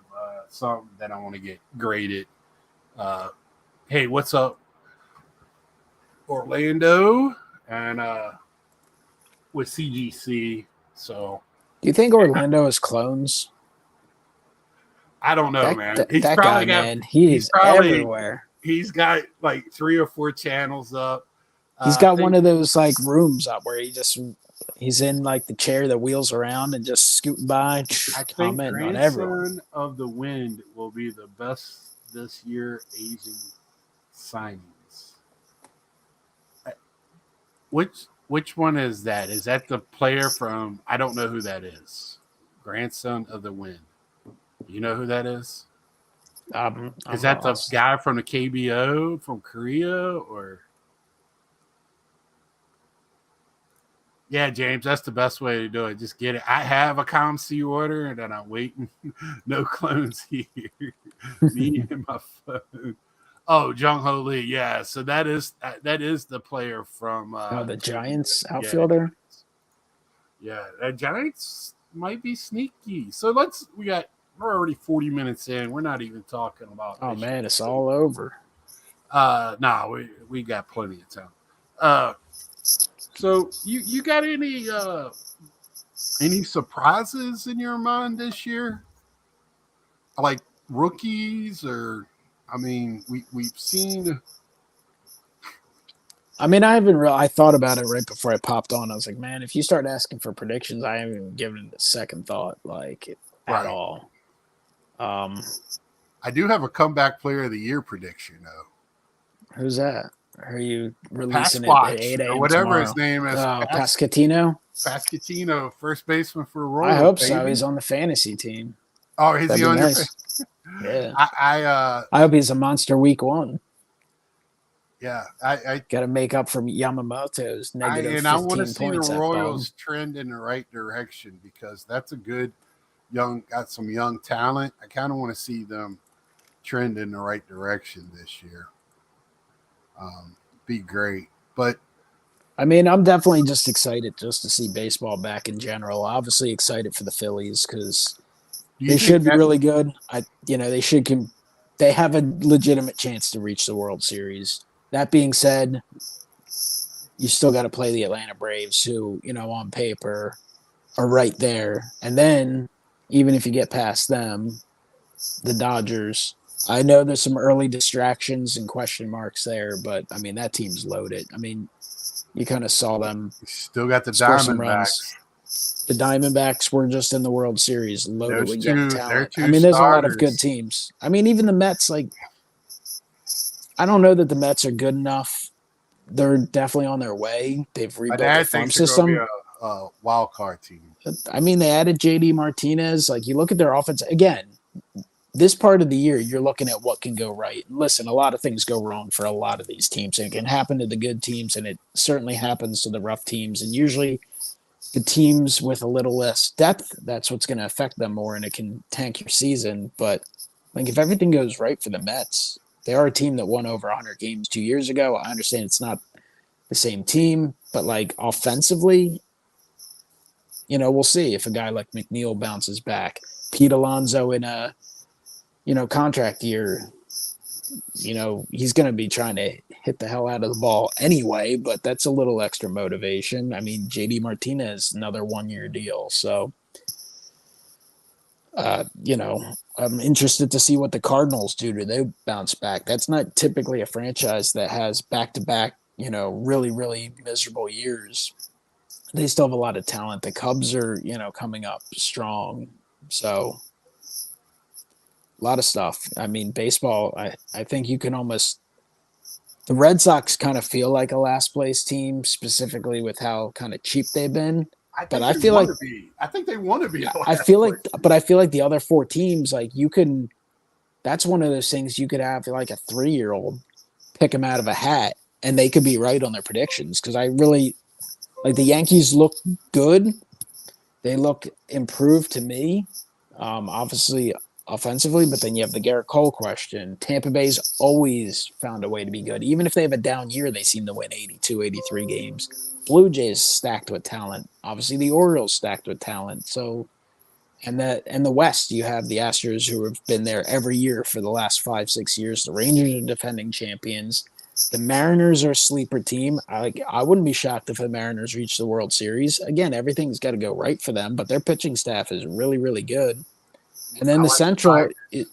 some that I want to get graded. Hey, what's up, Orlando? And with CGC. So, do you think Orlando is clones? I don't know, man. That guy, man, he's everywhere. He's got like 3 or 4 channels up. He's got one of those like rooms up where he just He's in like the chair that wheels around and just scooting by, I think commenting on everyone. Grandson of the Wind will be the best this year Asian signings. Which one is that? Is that the player from? I don't know who that is. Grandson of the Wind. You know who that is? I'm Is that lost. the guy from the KBO from Korea or? Yeah, James, that's the best way to do it. Just get it. I have a ComC order, and then I'm waiting. No clones here. Me and my phone. Oh, Jung Ho Lee. Yeah, so that is the player from. The Giants outfielder. Yeah, the Giants might be sneaky. So we're already 40 minutes in. We're not even talking about. Oh man, it's all over. No, we got plenty of time. So you got any surprises in your mind this year? Like rookies, or I mean, we've seen. I mean, I thought about it right before I popped on. I was like, man, if you start asking for predictions, I haven't even given it a second thought, like at all. I do have a comeback player of the year prediction, though. Who's that? Are you releasing Pasquatch, it at 8 a.m. or whatever tomorrow? his name is? Pascatino? Pascatino, first baseman for Royals. I hope baby. so. He's on the fantasy team. Oh, is he on nice. Yeah. I hope he's a monster week 1. Yeah, I got to make up for Yamamoto's negative 15 I want to see the points. Royals trend in the right direction because that's a good got some young talent. I kind of want to see them trend in the right direction this year. Be great, but I mean, I'm definitely just excited just to see baseball back in general. Obviously excited for the Phillies because they should be really good. They have a legitimate chance to reach the World Series. That being said, you still got to play the Atlanta Braves, who, on paper are right there. And then, even if you get past them, the Dodgers. I know there's some early distractions and question marks there, but, I mean, that team's loaded. I mean, you kind of saw them. Still got the Diamondbacks. The Diamondbacks were just in the World Series, loaded with young talent. I mean, there's a lot of good teams. I mean, even the Mets, I don't know that the Mets are good enough. They're definitely on their way. They've rebuilt the farm system. Be a wild card team. I mean, they added JD Martinez. You look at their offense again. This part of the year, you're looking at what can go right. Listen, a lot of things go wrong for a lot of these teams. And it can happen to the good teams, and it certainly happens to the rough teams. And usually, the teams with a little less depth, that's what's going to affect them more, and it can tank your season. But if everything goes right for the Mets, they are a team that won over 100 games 2 years ago. I understand it's not the same team, but offensively, we'll see if a guy like McNeil bounces back. Pete Alonso in a, contract year, he's going to be trying to hit the hell out of the ball anyway, but that's a little extra motivation. I mean, JD Martinez, another 1-year deal. So, I'm interested to see what the Cardinals do. Do they bounce back? That's not typically a franchise that has back-to-back, really, really miserable years. They still have a lot of talent. The Cubs are, coming up strong. So a lot of stuff. I mean, baseball, I think you can almost – the Red Sox kind of feel like a last-place team, specifically with how kind of cheap they've been. I think they want to be. I feel like the other 4 teams, you can – that's one of those things you could have a 3-year-old pick them out of a hat, and they could be right on their predictions because I really – the Yankees look good. They look improved to me, obviously offensively, but then you have the Garrett Cole question. Tampa Bay's always found a way to be good. Even if they have a down year, they seem to win 82, 83 games. Blue Jays stacked with talent. Obviously, the Orioles stacked with talent. So, and the West, you have the Astros who have been there every year for the last 5-6 years. The Rangers are defending champions. The Mariners are a sleeper team. I wouldn't be shocked if the Mariners reach the World Series. Again, everything's got to go right for them, but their pitching staff is really, really good. And then the Central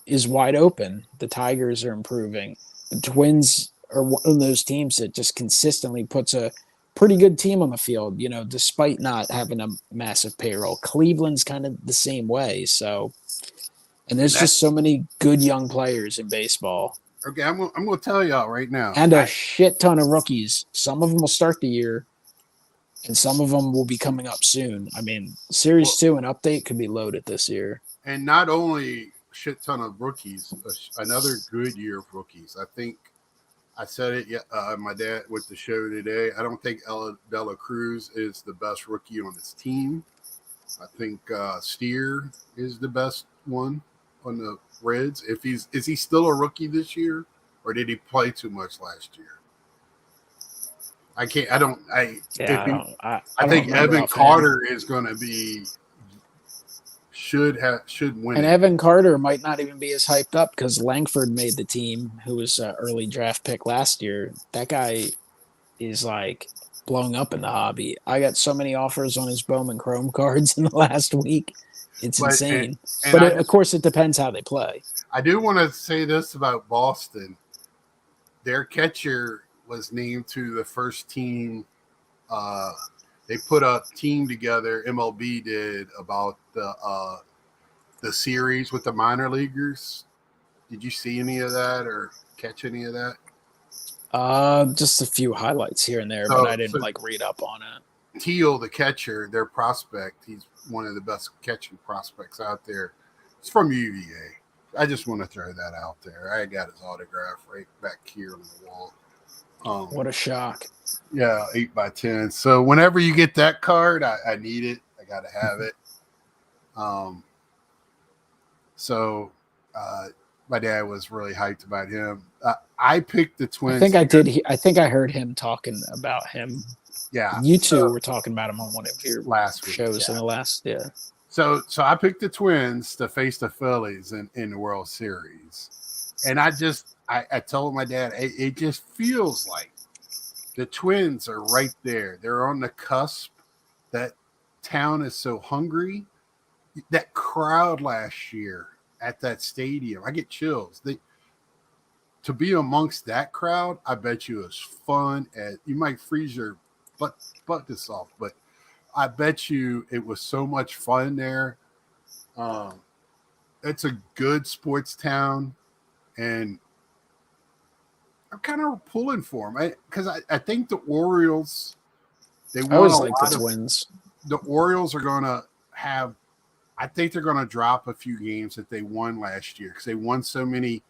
is wide open. The Tigers are improving. The Twins are one of those teams that just consistently puts a pretty good team on the field, despite not having a massive payroll. Cleveland's kind of the same way. So, and there's just so many good young players in baseball. Okay, I'm gonna tell y'all right now, and a shit ton of rookies. Some of them will start the year, and some of them will be coming up soon. I mean, Series 2 and Update could be loaded this year. And not only shit ton of rookies, another good year of rookies. I think I said it. My dad with the show today. I don't think Dela Cruz is the best rookie on his team. I think Steer is the best one on the Reds. Is he still a rookie this year, or did he play too much last year? I can't. I think Evan Carter is going to be should win. And Evan Carter might not even be as hyped up because Langford made the team, who was an early draft pick last year. That guy is like blowing up in the hobby. I got so many offers on his Bowman Chrome cards in the last week. It's insane. Of course, it depends how they play. I do want to say this about Boston. Their catcher was named to the first team. They put a team together, MLB did, about the series with the minor leaguers. Did you see any of that or catch any of that? Just a few highlights here and there, but I didn't read up on it. Teal, the catcher, their prospect, he's one of the best catching prospects out there. He's from UVA. I just want to throw that out there. I got his autograph right back here on the wall. What a shock. Yeah, 8x10. So whenever you get that card, I need it. I got to have it. My dad was really hyped about him. I picked the Twins. I think I heard him talking about him. Yeah. You two were talking about him on one of your last shows in the last, So I picked the Twins to face the Phillies in the World Series. And I told my dad, it just feels like the Twins are right there. They're on the cusp. That town is so hungry. That crowd last year at that stadium, I get chills. To be amongst that crowd, I bet you it's fun. You might freeze your butt this off, but I bet you it was so much fun there. It's a good sports town, and I'm kind of pulling for them because I think the Orioles. I always like the Twins. The Orioles are going to have. I think they're going to drop a few games that they won last year because they won so many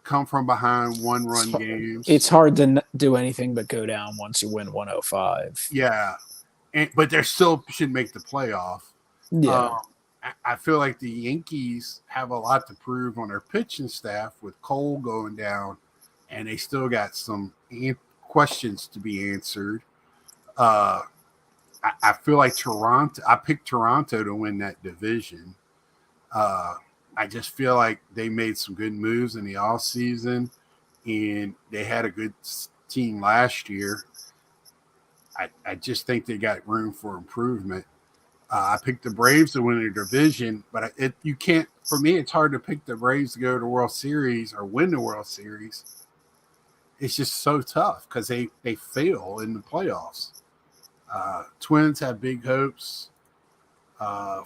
come from behind 1-run games. It's hard to do anything but go down once you win 105. Yeah, but they still should make the playoff. Yeah. I feel like the Yankees have a lot to prove on their pitching staff with Cole going down, and they still got some questions to be answered. I feel like Toronto. I picked Toronto to win that division. I just feel like they made some good moves in the offseason, and they had a good team last year. I just think they got room for improvement. I picked the Braves to win the division, but you can't. For me, it's hard to pick the Braves to go to the World Series or win the World Series. It's just so tough because they fail in the playoffs. Twins have big hopes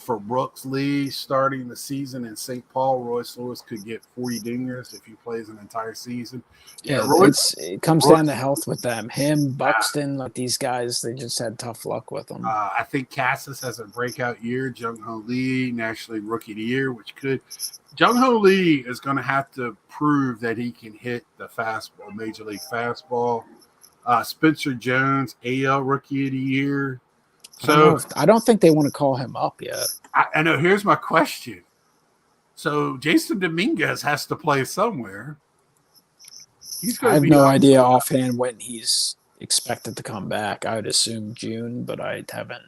for Brooks Lee starting the season in St. Paul. Royce Lewis could get 40 dingers if he plays an entire season. Yeah, it comes down to health with them. Him, Buxton, these guys, they just had tough luck with them. I think Cassis has a breakout year. Jung-Ho Lee, National League Rookie of the Year, which could. Jung-Ho Lee is going to have to prove that he can hit the fastball, Major League fastball. Spencer Jones, AL Rookie of the Year. So I don't think they want to call him up yet. I know. Here's my question. So Jason Dominguez has to play somewhere. I have no idea offhand when he's expected to come back. I would assume June, but I haven't.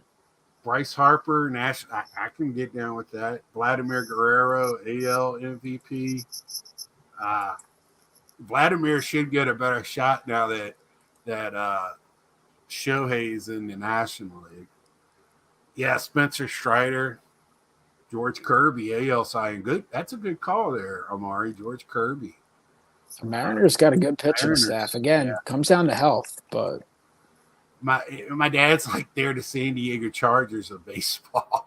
Bryce Harper, Nash. I can get down with that. Vladimir Guerrero, AL MVP. Vladimir should get a better shot now that Shohei's in the National League. Yeah, Spencer Strider, George Kirby, AL Cy good. That's a good call there, Amari. George Kirby. The Mariners got a good pitching staff. Again, comes down to health, but my dad's like they're the San Diego Chargers of baseball.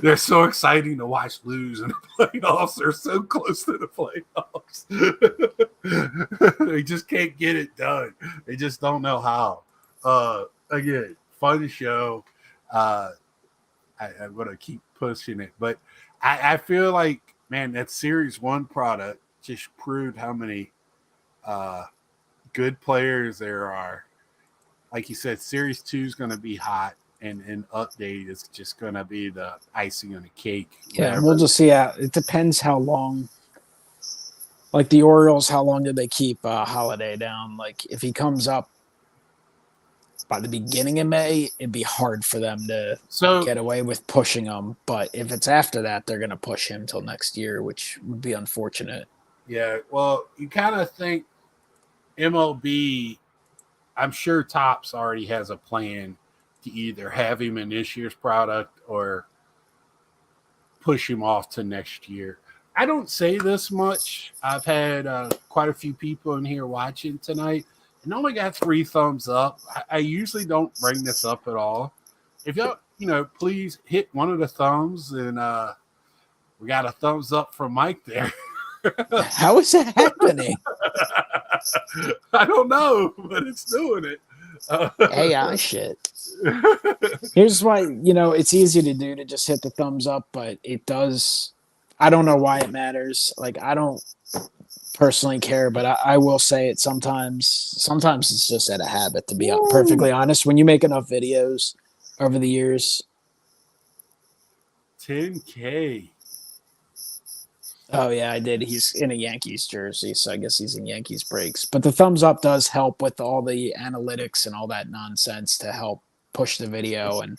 They're so exciting to watch lose in the playoffs. They're so close to the playoffs. They just can't get it done. They just don't know how. Again, fun show. I'm going to keep pushing it. But I feel like, man, that Series 1 product just proved how many good players there are. Like you said, Series 2 is going to be hot. And update is just going to be the icing on the cake. Yeah, we'll just see. It depends how long. Like the Orioles, how long did they keep Holiday down? Like if he comes up by the beginning of May, it'd be hard for them to get away with pushing him. But if it's after that, they're going to push him till next year, which would be unfortunate. Yeah, well, you kind of think MLB, I'm sure Topps already has a plan to either have him in this year's product or push him off to next year. I don't say this much. I've had quite a few people in here watching tonight and only got 3 thumbs up. I usually don't bring this up at all. If y'all, please hit one of the thumbs, and we got a thumbs up from Mike there. How is that happening? I don't know, but it's doing it. AI shit. Here's why, it's easy to do to just hit the thumbs up, but it does. I don't know why it matters. Like, I don't personally care, but I will say it sometimes. Sometimes it's just out of habit, to be perfectly honest. When you make enough videos over the years. 10K. Oh, yeah, I did. He's in a Yankees jersey, so I guess he's in Yankees breaks. But the thumbs up does help with all the analytics and all that nonsense to help push the video. And,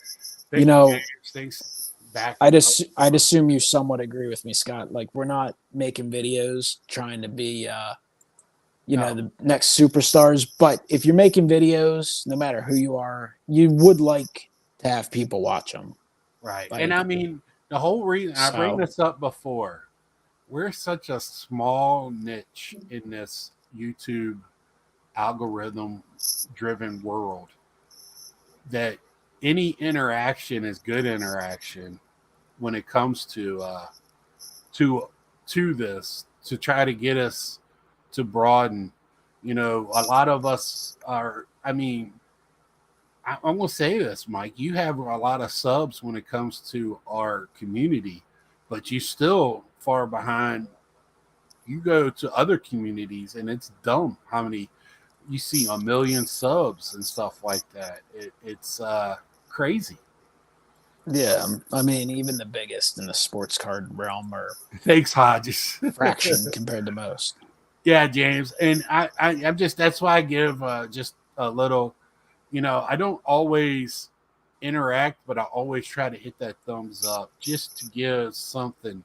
I'd assume you somewhat agree with me, Scott. Like, we're not making videos trying to be, the next superstars. But if you're making videos, no matter who you are, you would like to have people watch them. Right. Like, and I mean, the whole reason I bring this up before, we're such a small niche in this YouTube algorithm-driven world that any interaction is good interaction when it comes to this, to try to get us to broaden. A lot of us are. I mean, I'm going to say this, Mike. You have a lot of subs when it comes to our community, but you still far behind. You go to other communities and it's dumb how many you see, 1 million subs and stuff like that. It's crazy. Yeah, I mean, even the biggest in the sports card realm are thanks, Hodges. fraction compared to most. Yeah, James, and I'm just, that's why I give just a little. I don't always interact, but I always try to hit that thumbs up just to give something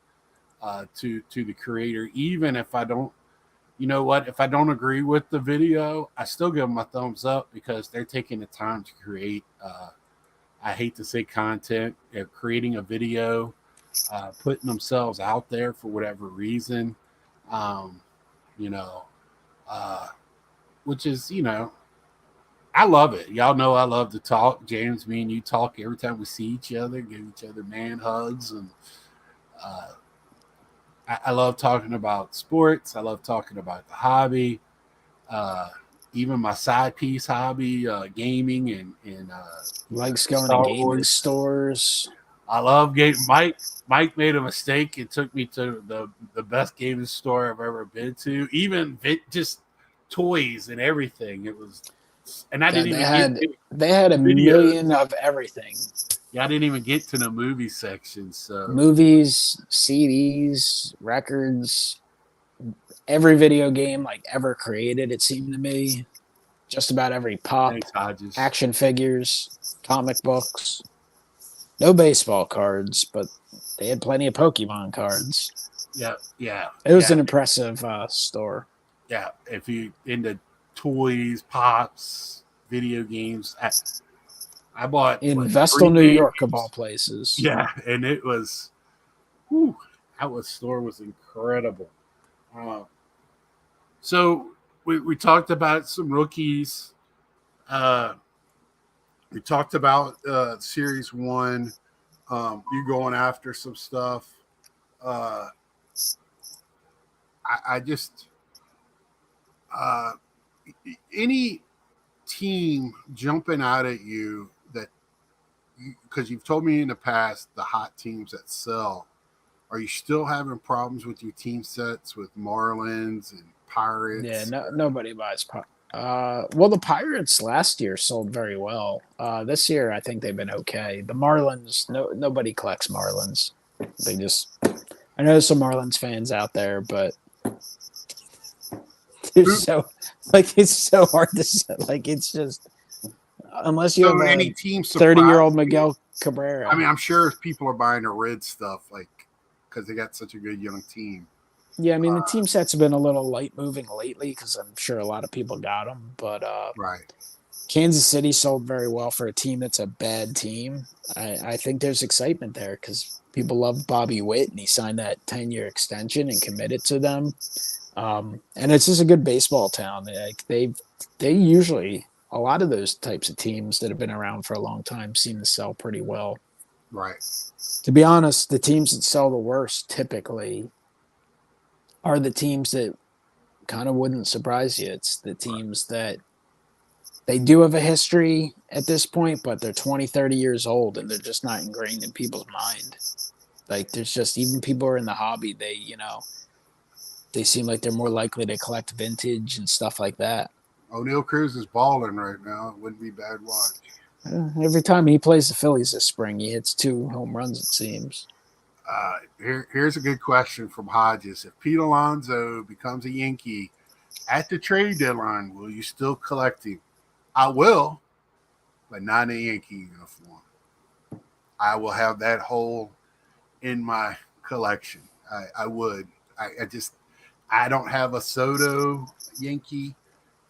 to the creator, even if I don't. If I don't agree with the video, I still give them a thumbs up because they're taking the time to create. I hate to say content. They're creating a video, putting themselves out there for whatever reason, which is, I love it. Y'all know I love to talk. James, me and you talk every time we see each other, give each other man hugs. And I love talking about sports. I love talking about the hobby. Even my side piece hobby, gaming and likes going to gaming stores. I love game. Mike made a mistake and took me to the best gaming store I've ever been to. Even just toys and everything. It was, and I didn't even. They had a million of everything. Yeah, I didn't even get to the movie section. So movies, CDs, records. Every video game like ever created, it seemed to me. Just about every pop, action figures, comic books. No baseball cards, but they had plenty of Pokemon cards. Yeah. It was an impressive store. Yeah, if you into toys, pops, video games, I bought in Vestal, New York, of all places. Yeah, and it was, that store was incredible. So we talked about some rookies. We talked about Series 1. You going after some stuff. I just any team jumping out at you that because you've told me in the past the hot teams that sell. Are you still having problems with your team sets with Marlins and Pirates? Yeah, nobody buys. Well, the Pirates last year sold very well. This year, I think they've been okay. The Marlins, nobody collects Marlins. They just, I know there's some Marlins fans out there, but they're so like it's so hard to say. Like it's just unless you have any a team 30-year-old Miguel Cabrera. I mean, I'm sure people are buying the red stuff like because they got such a good young team. Yeah, I mean the team sets have been a little light moving lately because I'm sure a lot of people got them, but right. Kansas City sold very well for a team that's a bad team. I think there's excitement there because people love Bobby Witt and he signed that 10-year extension and committed to them. And it's just a good baseball town. Like they usually a lot of those types of teams that have been around for a long time seem to sell pretty well. Right. To be honest, the teams that sell the worst typically are the teams that kind of wouldn't surprise you. It's the teams that they do have a history at this point, but they're 20, 30 years old and they're just not ingrained in people's mind. Like there's just even people who are in the hobby, they seem like they're more likely to collect vintage and stuff like that. O'Neal Cruz is balling right now. It wouldn't be bad watch. Every time he plays the Phillies this spring, he hits 2 home runs, it seems. Here's a good question from Hodges. If Pete Alonso becomes a Yankee at the trade deadline, will you still collect him? I will, but not in a Yankee uniform. I will have that hole in my collection. I would. I don't have a Soto Yankee.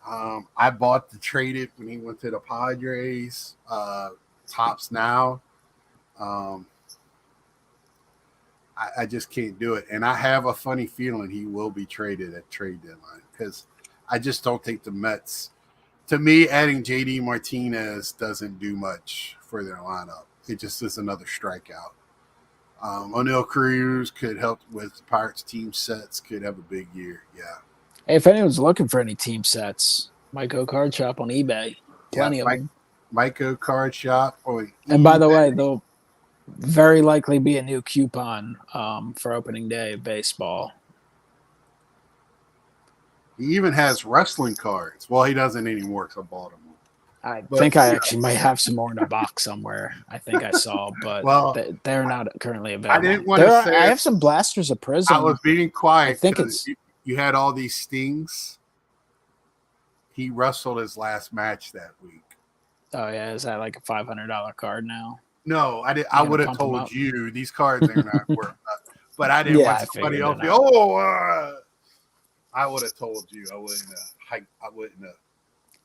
I bought the traded when he went to the Padres. Tops now. I just can't do it. And I have a funny feeling he will be traded at trade deadline because I just don't think the Mets, to me, adding JD Martinez doesn't do much for their lineup. It just is another strikeout. O'Neal Cruz could help with the Pirates team sets, could have a big year. Yeah. Hey, if anyone's looking for any team sets, Myco Card Shop on eBay. Plenty of them. Myco Card Shop. And by the way, there'll very likely be a new coupon for opening day of baseball. He even has wrestling cards. Well, he doesn't anymore because I bought them. I think I actually might have some more in a box somewhere. I think I saw, but they're not currently available. I didn't want to say I have some blasters of Prism. I was being quiet. I think it's you had all these stings. He wrestled his last match that week. Oh yeah, is that like a $500 card now? No, I did. I would have told you these cards are not worth. But I didn't want somebody else. I would have told you. I wouldn't have.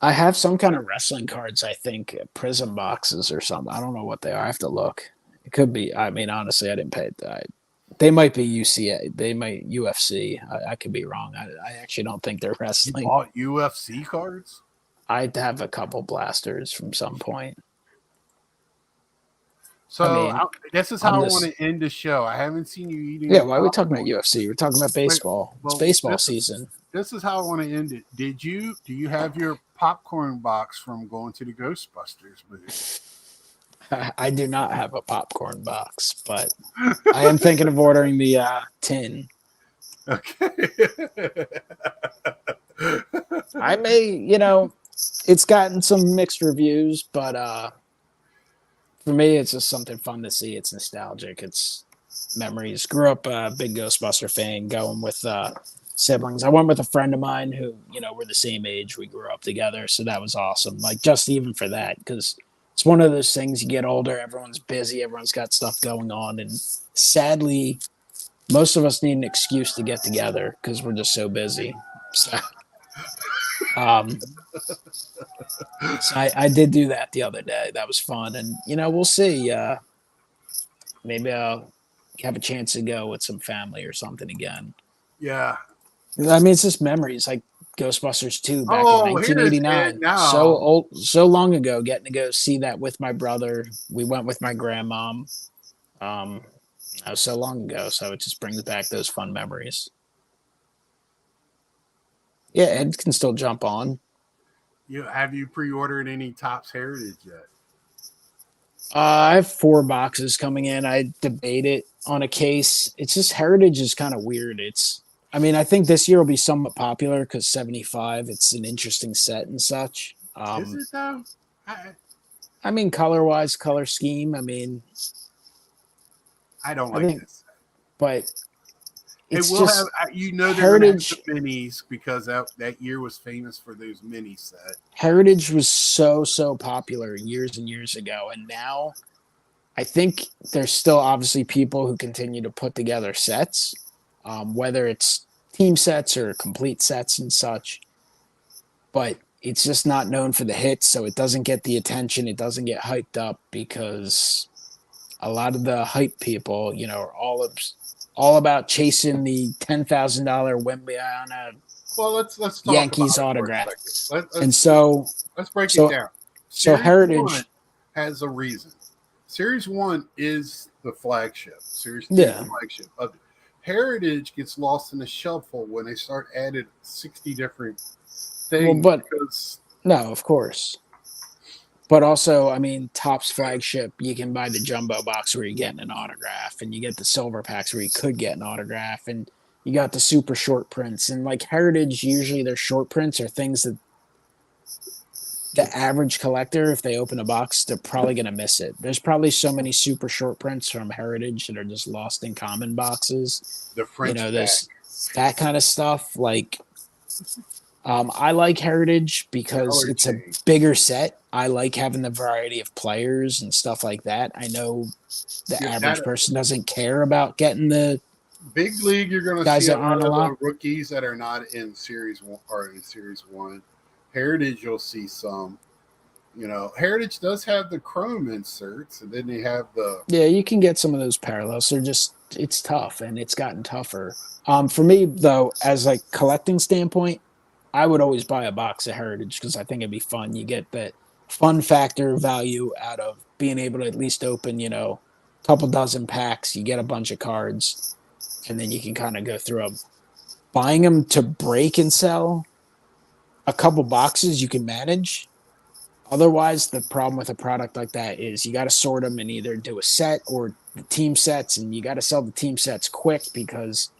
I have some kind of wrestling cards, I think, Prism boxes or something. I don't know what they are. I have to look. It could be. I mean, honestly, I didn't pay it. They might be UCA. They might UFC. I could be wrong. I actually don't think they're wrestling. You bought UFC cards? I'd have a couple blasters from some point. So this is how I want to end the show. I haven't seen you eating. Yeah, why are we talking about UFC? We're talking about baseball. It's baseball season. This is how I want to end it. Do you have your popcorn box from going to the Ghostbusters movie? I do not have a popcorn box, but I am thinking of ordering the tin. Okay. I may, it's gotten some mixed reviews, but for me, it's just something fun to see. It's nostalgic. It's memories. Grew up a big Ghostbuster fan, going with siblings. I went with a friend of mine who, we're the same age. We grew up together, so that was awesome. Like, just even for that, because it's one of those things, you get older, everyone's busy, everyone's got stuff going on, and sadly, most of us need an excuse to get together because we're just so busy. So, I did do that the other day. That was fun, and we'll see. Maybe I'll have a chance to go with some family or something again. Yeah. I mean, it's just memories. Like Ghostbusters 2 back in Oh, here's it 1989. now. So old, so long ago, getting to go see that with my brother. We went with my grandmom. That was so long ago, so it just brings back those fun memories. Yeah, Ed can still jump on. Have you pre-ordered any Topps Heritage yet? I have 4 boxes coming in. I debate it on a case. It's just Heritage is kind of weird. I mean, I think this year will be somewhat popular because 75. It's an interesting set and such. Is it though? I mean, color wise, color scheme. I mean, I don't I like think, this. but It it's will just have, they're going to have Heritage. the minis because that year was famous for those mini sets. Heritage was so popular years and years ago, and now I think there's still obviously people who continue to put together sets, whether it's team sets or complete sets and such. But it's just not known for the hits, so it doesn't get the attention. It doesn't get hyped up because a lot of the hype people, are all about chasing the $10,000 Wembanyama Well, let's talk Yankees about it for a autograph. second. And so Let's break so it down. so Series Heritage, 1 has a reason. Series 1 is the flagship. Series 2 is Yeah. the flagship. Heritage gets lost in the shuffle when they start adding 60 different things. Because no, of course. But also, I mean, Topps flagship, you can buy the jumbo box where you're getting an autograph, and you get the silver packs where you could get an autograph, and you got the super short prints. And like Heritage, usually their short prints are things that the average collector, if they open a box, they're probably going to miss it. There's probably so many super short prints from Heritage that are just lost in common boxes. the French There's that kind of stuff. Like, I like Heritage because Color it's change. a bigger set. I like having the variety of players and stuff like that. I know the average person doesn't care about getting the Big League, you're going to guys see a that lot aren't of a lot. the rookies that are not in Series 1 or in Series 1. Heritage, you'll see some. Heritage does have the chrome inserts, and then they have the Yeah, you can get some of those parallels. It's tough, and it's gotten tougher. For me though, as like collecting standpoint, I would always buy a box of Heritage because I think it'd be fun. You get that fun factor value out of being able to at least open, a couple dozen packs. You get a bunch of cards, and then you can kind of go through them. Buying them to break and sell, a couple boxes you can manage. Otherwise, the problem with a product like that is you got to sort them and either do a set or the team sets, and you got to sell the team sets quick because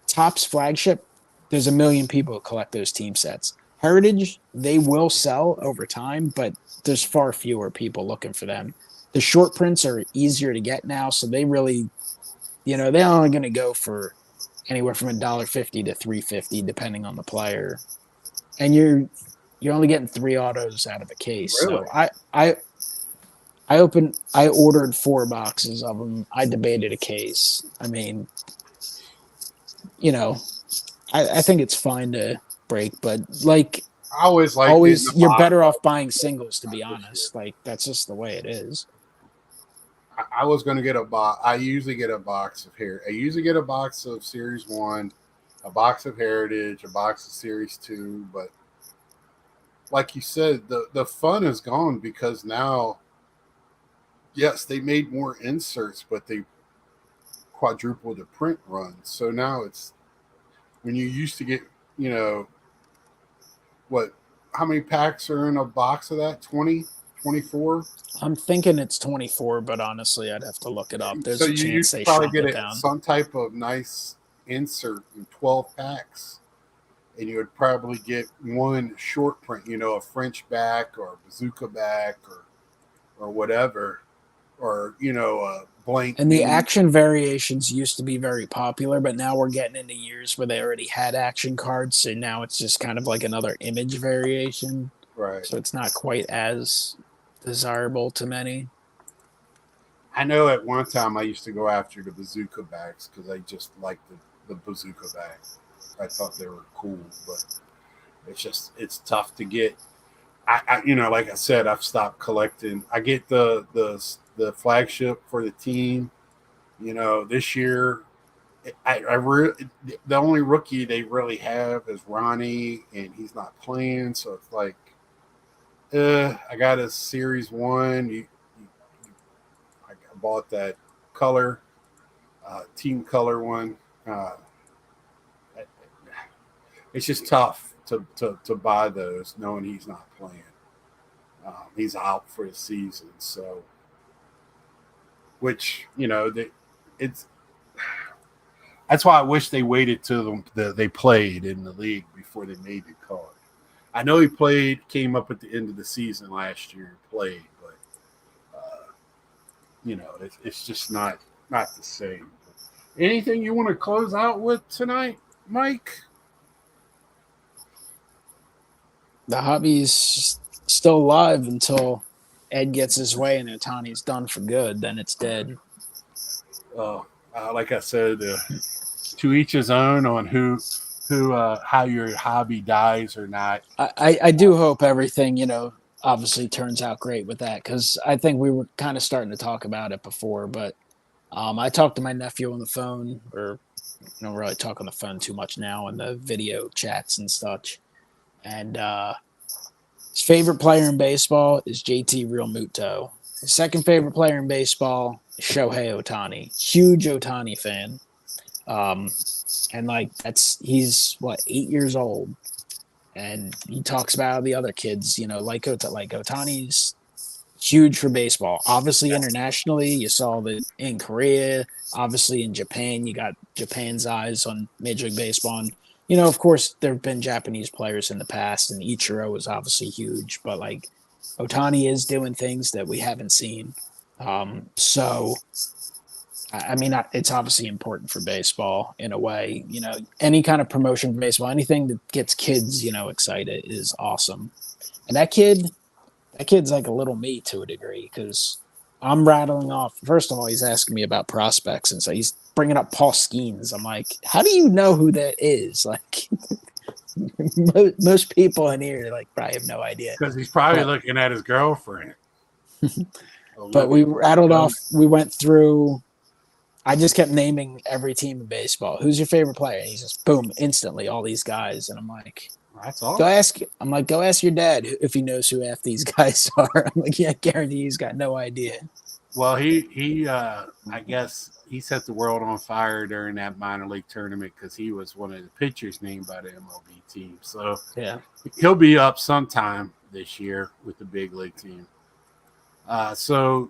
Topps flagship, there's a million people who collect those team sets. Heritage, they will sell over time, but there's far fewer people looking for them. The short prints are easier to get now, so they really, they're only going to go for anywhere from $1.50 to $3.50, depending on the player. And you're only getting 3 autos out of a case. Really? So I ordered 4 boxes of them. I debated a case. I mean, I think it's fine to break, but like I always like always, you're better off buying singles, to be honest. Like that's just the way it is. I was going to get a box. I usually get a box of Heritage. I usually get a box of Series 1, a box of Heritage, a box of Series 2. But like you said, the fun is gone because now, yes, they made more inserts, but they quadrupled the print run. So now it's when you used to get, how many packs are in a box of that? 20, 24? I'm thinking it's 24, but honestly, I'd have to look it up. There's So a you chance used they to probably shrunk get it down. some type of nice insert in 12 packs, and you would probably get one short print, a French back or a bazooka back or whatever, or a blank. And the action variations used to be very popular, but now we're getting into years where they already had action cards, so now it's just kind of like another image variation. Right. So it's not quite as desirable to many. I know at one time I used to go after the bazooka bags because I just liked the bazooka bag. I thought they were cool, but it's tough to get. I like I said, I've stopped collecting. I get the flagship for the team. This year the only rookie they really have is Ronnie, and he's not playing, so it's like, I got a series one. I bought that color, team color one. It's just tough to buy those knowing he's not playing. He's out for the season, so which it's that's why I wish they waited till they played in the league before they made the card. I know he came up at the end of the season last year and played, but it's just not the same. Anything you want to close out with tonight, Mike? The hobby's still alive until Ed gets his way and Otani's done for good. Then it's dead. Like I said, to each his own on how your hobby dies or not. I do hope everything, obviously turns out great with that, because I think we were kind of starting to talk about it before, but I talked to my nephew on the phone, or don't really talk on the phone too much now in the video chats and such. And his favorite player in baseball is JT Realmuto. His second favorite player in baseball is Shohei Ohtani. Huge Ohtani fan. And he's 8 years old, and he talks about the other kids, like Ohtani's huge for baseball. Obviously, internationally, you saw that in Korea. Obviously, in Japan, you got Japan's eyes on Major League Baseball. And, of course, there have been Japanese players in the past, and Ichiro was obviously huge. But, Ohtani is doing things that we haven't seen. So, I mean, it's obviously important for baseball in a way. Any kind of promotion for baseball, anything that gets kids, excited is awesome. And that kid's like a little me to a degree, because I'm rattling off. First of all, he's asking me about prospects, and so he's bringing up Paul Skeens. I'm like, how do you know who that is? Like, most people in here probably have no idea. Because he's probably looking at his girlfriend. But we rattled off. We went through. I just kept naming every team in baseball. Who's your favorite player? And he's just boom, instantly all these guys, and I'm like, that's all. Go ask your dad if he knows who half these guys are. I'm like, yeah, I guarantee he's got no idea. Well, he I guess he set the world on fire during that minor league tournament because he was one of the pitchers named by the MLB team. So yeah, he'll be up sometime this year with the big league team. So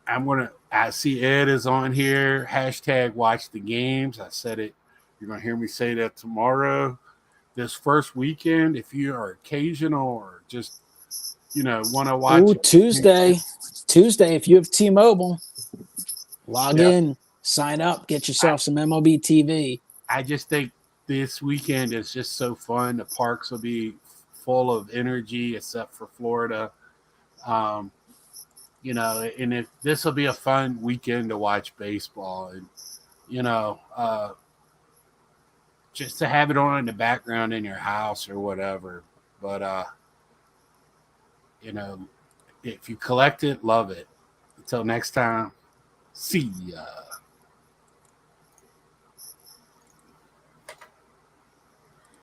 I see Ed is on here. # watch the games. I said it. You're going to hear me say that tomorrow. This first weekend, if you are occasional or just, want to watch. Ooh, Tuesday, if you have T-Mobile, log in, sign up, get yourself some MLB TV. I just think this weekend is just so fun. The parks will be full of energy, except for Florida. And if this will be a fun weekend to watch baseball, and just to have it on in the background in your house or whatever. But if you collect it, love it. Until next time, see ya.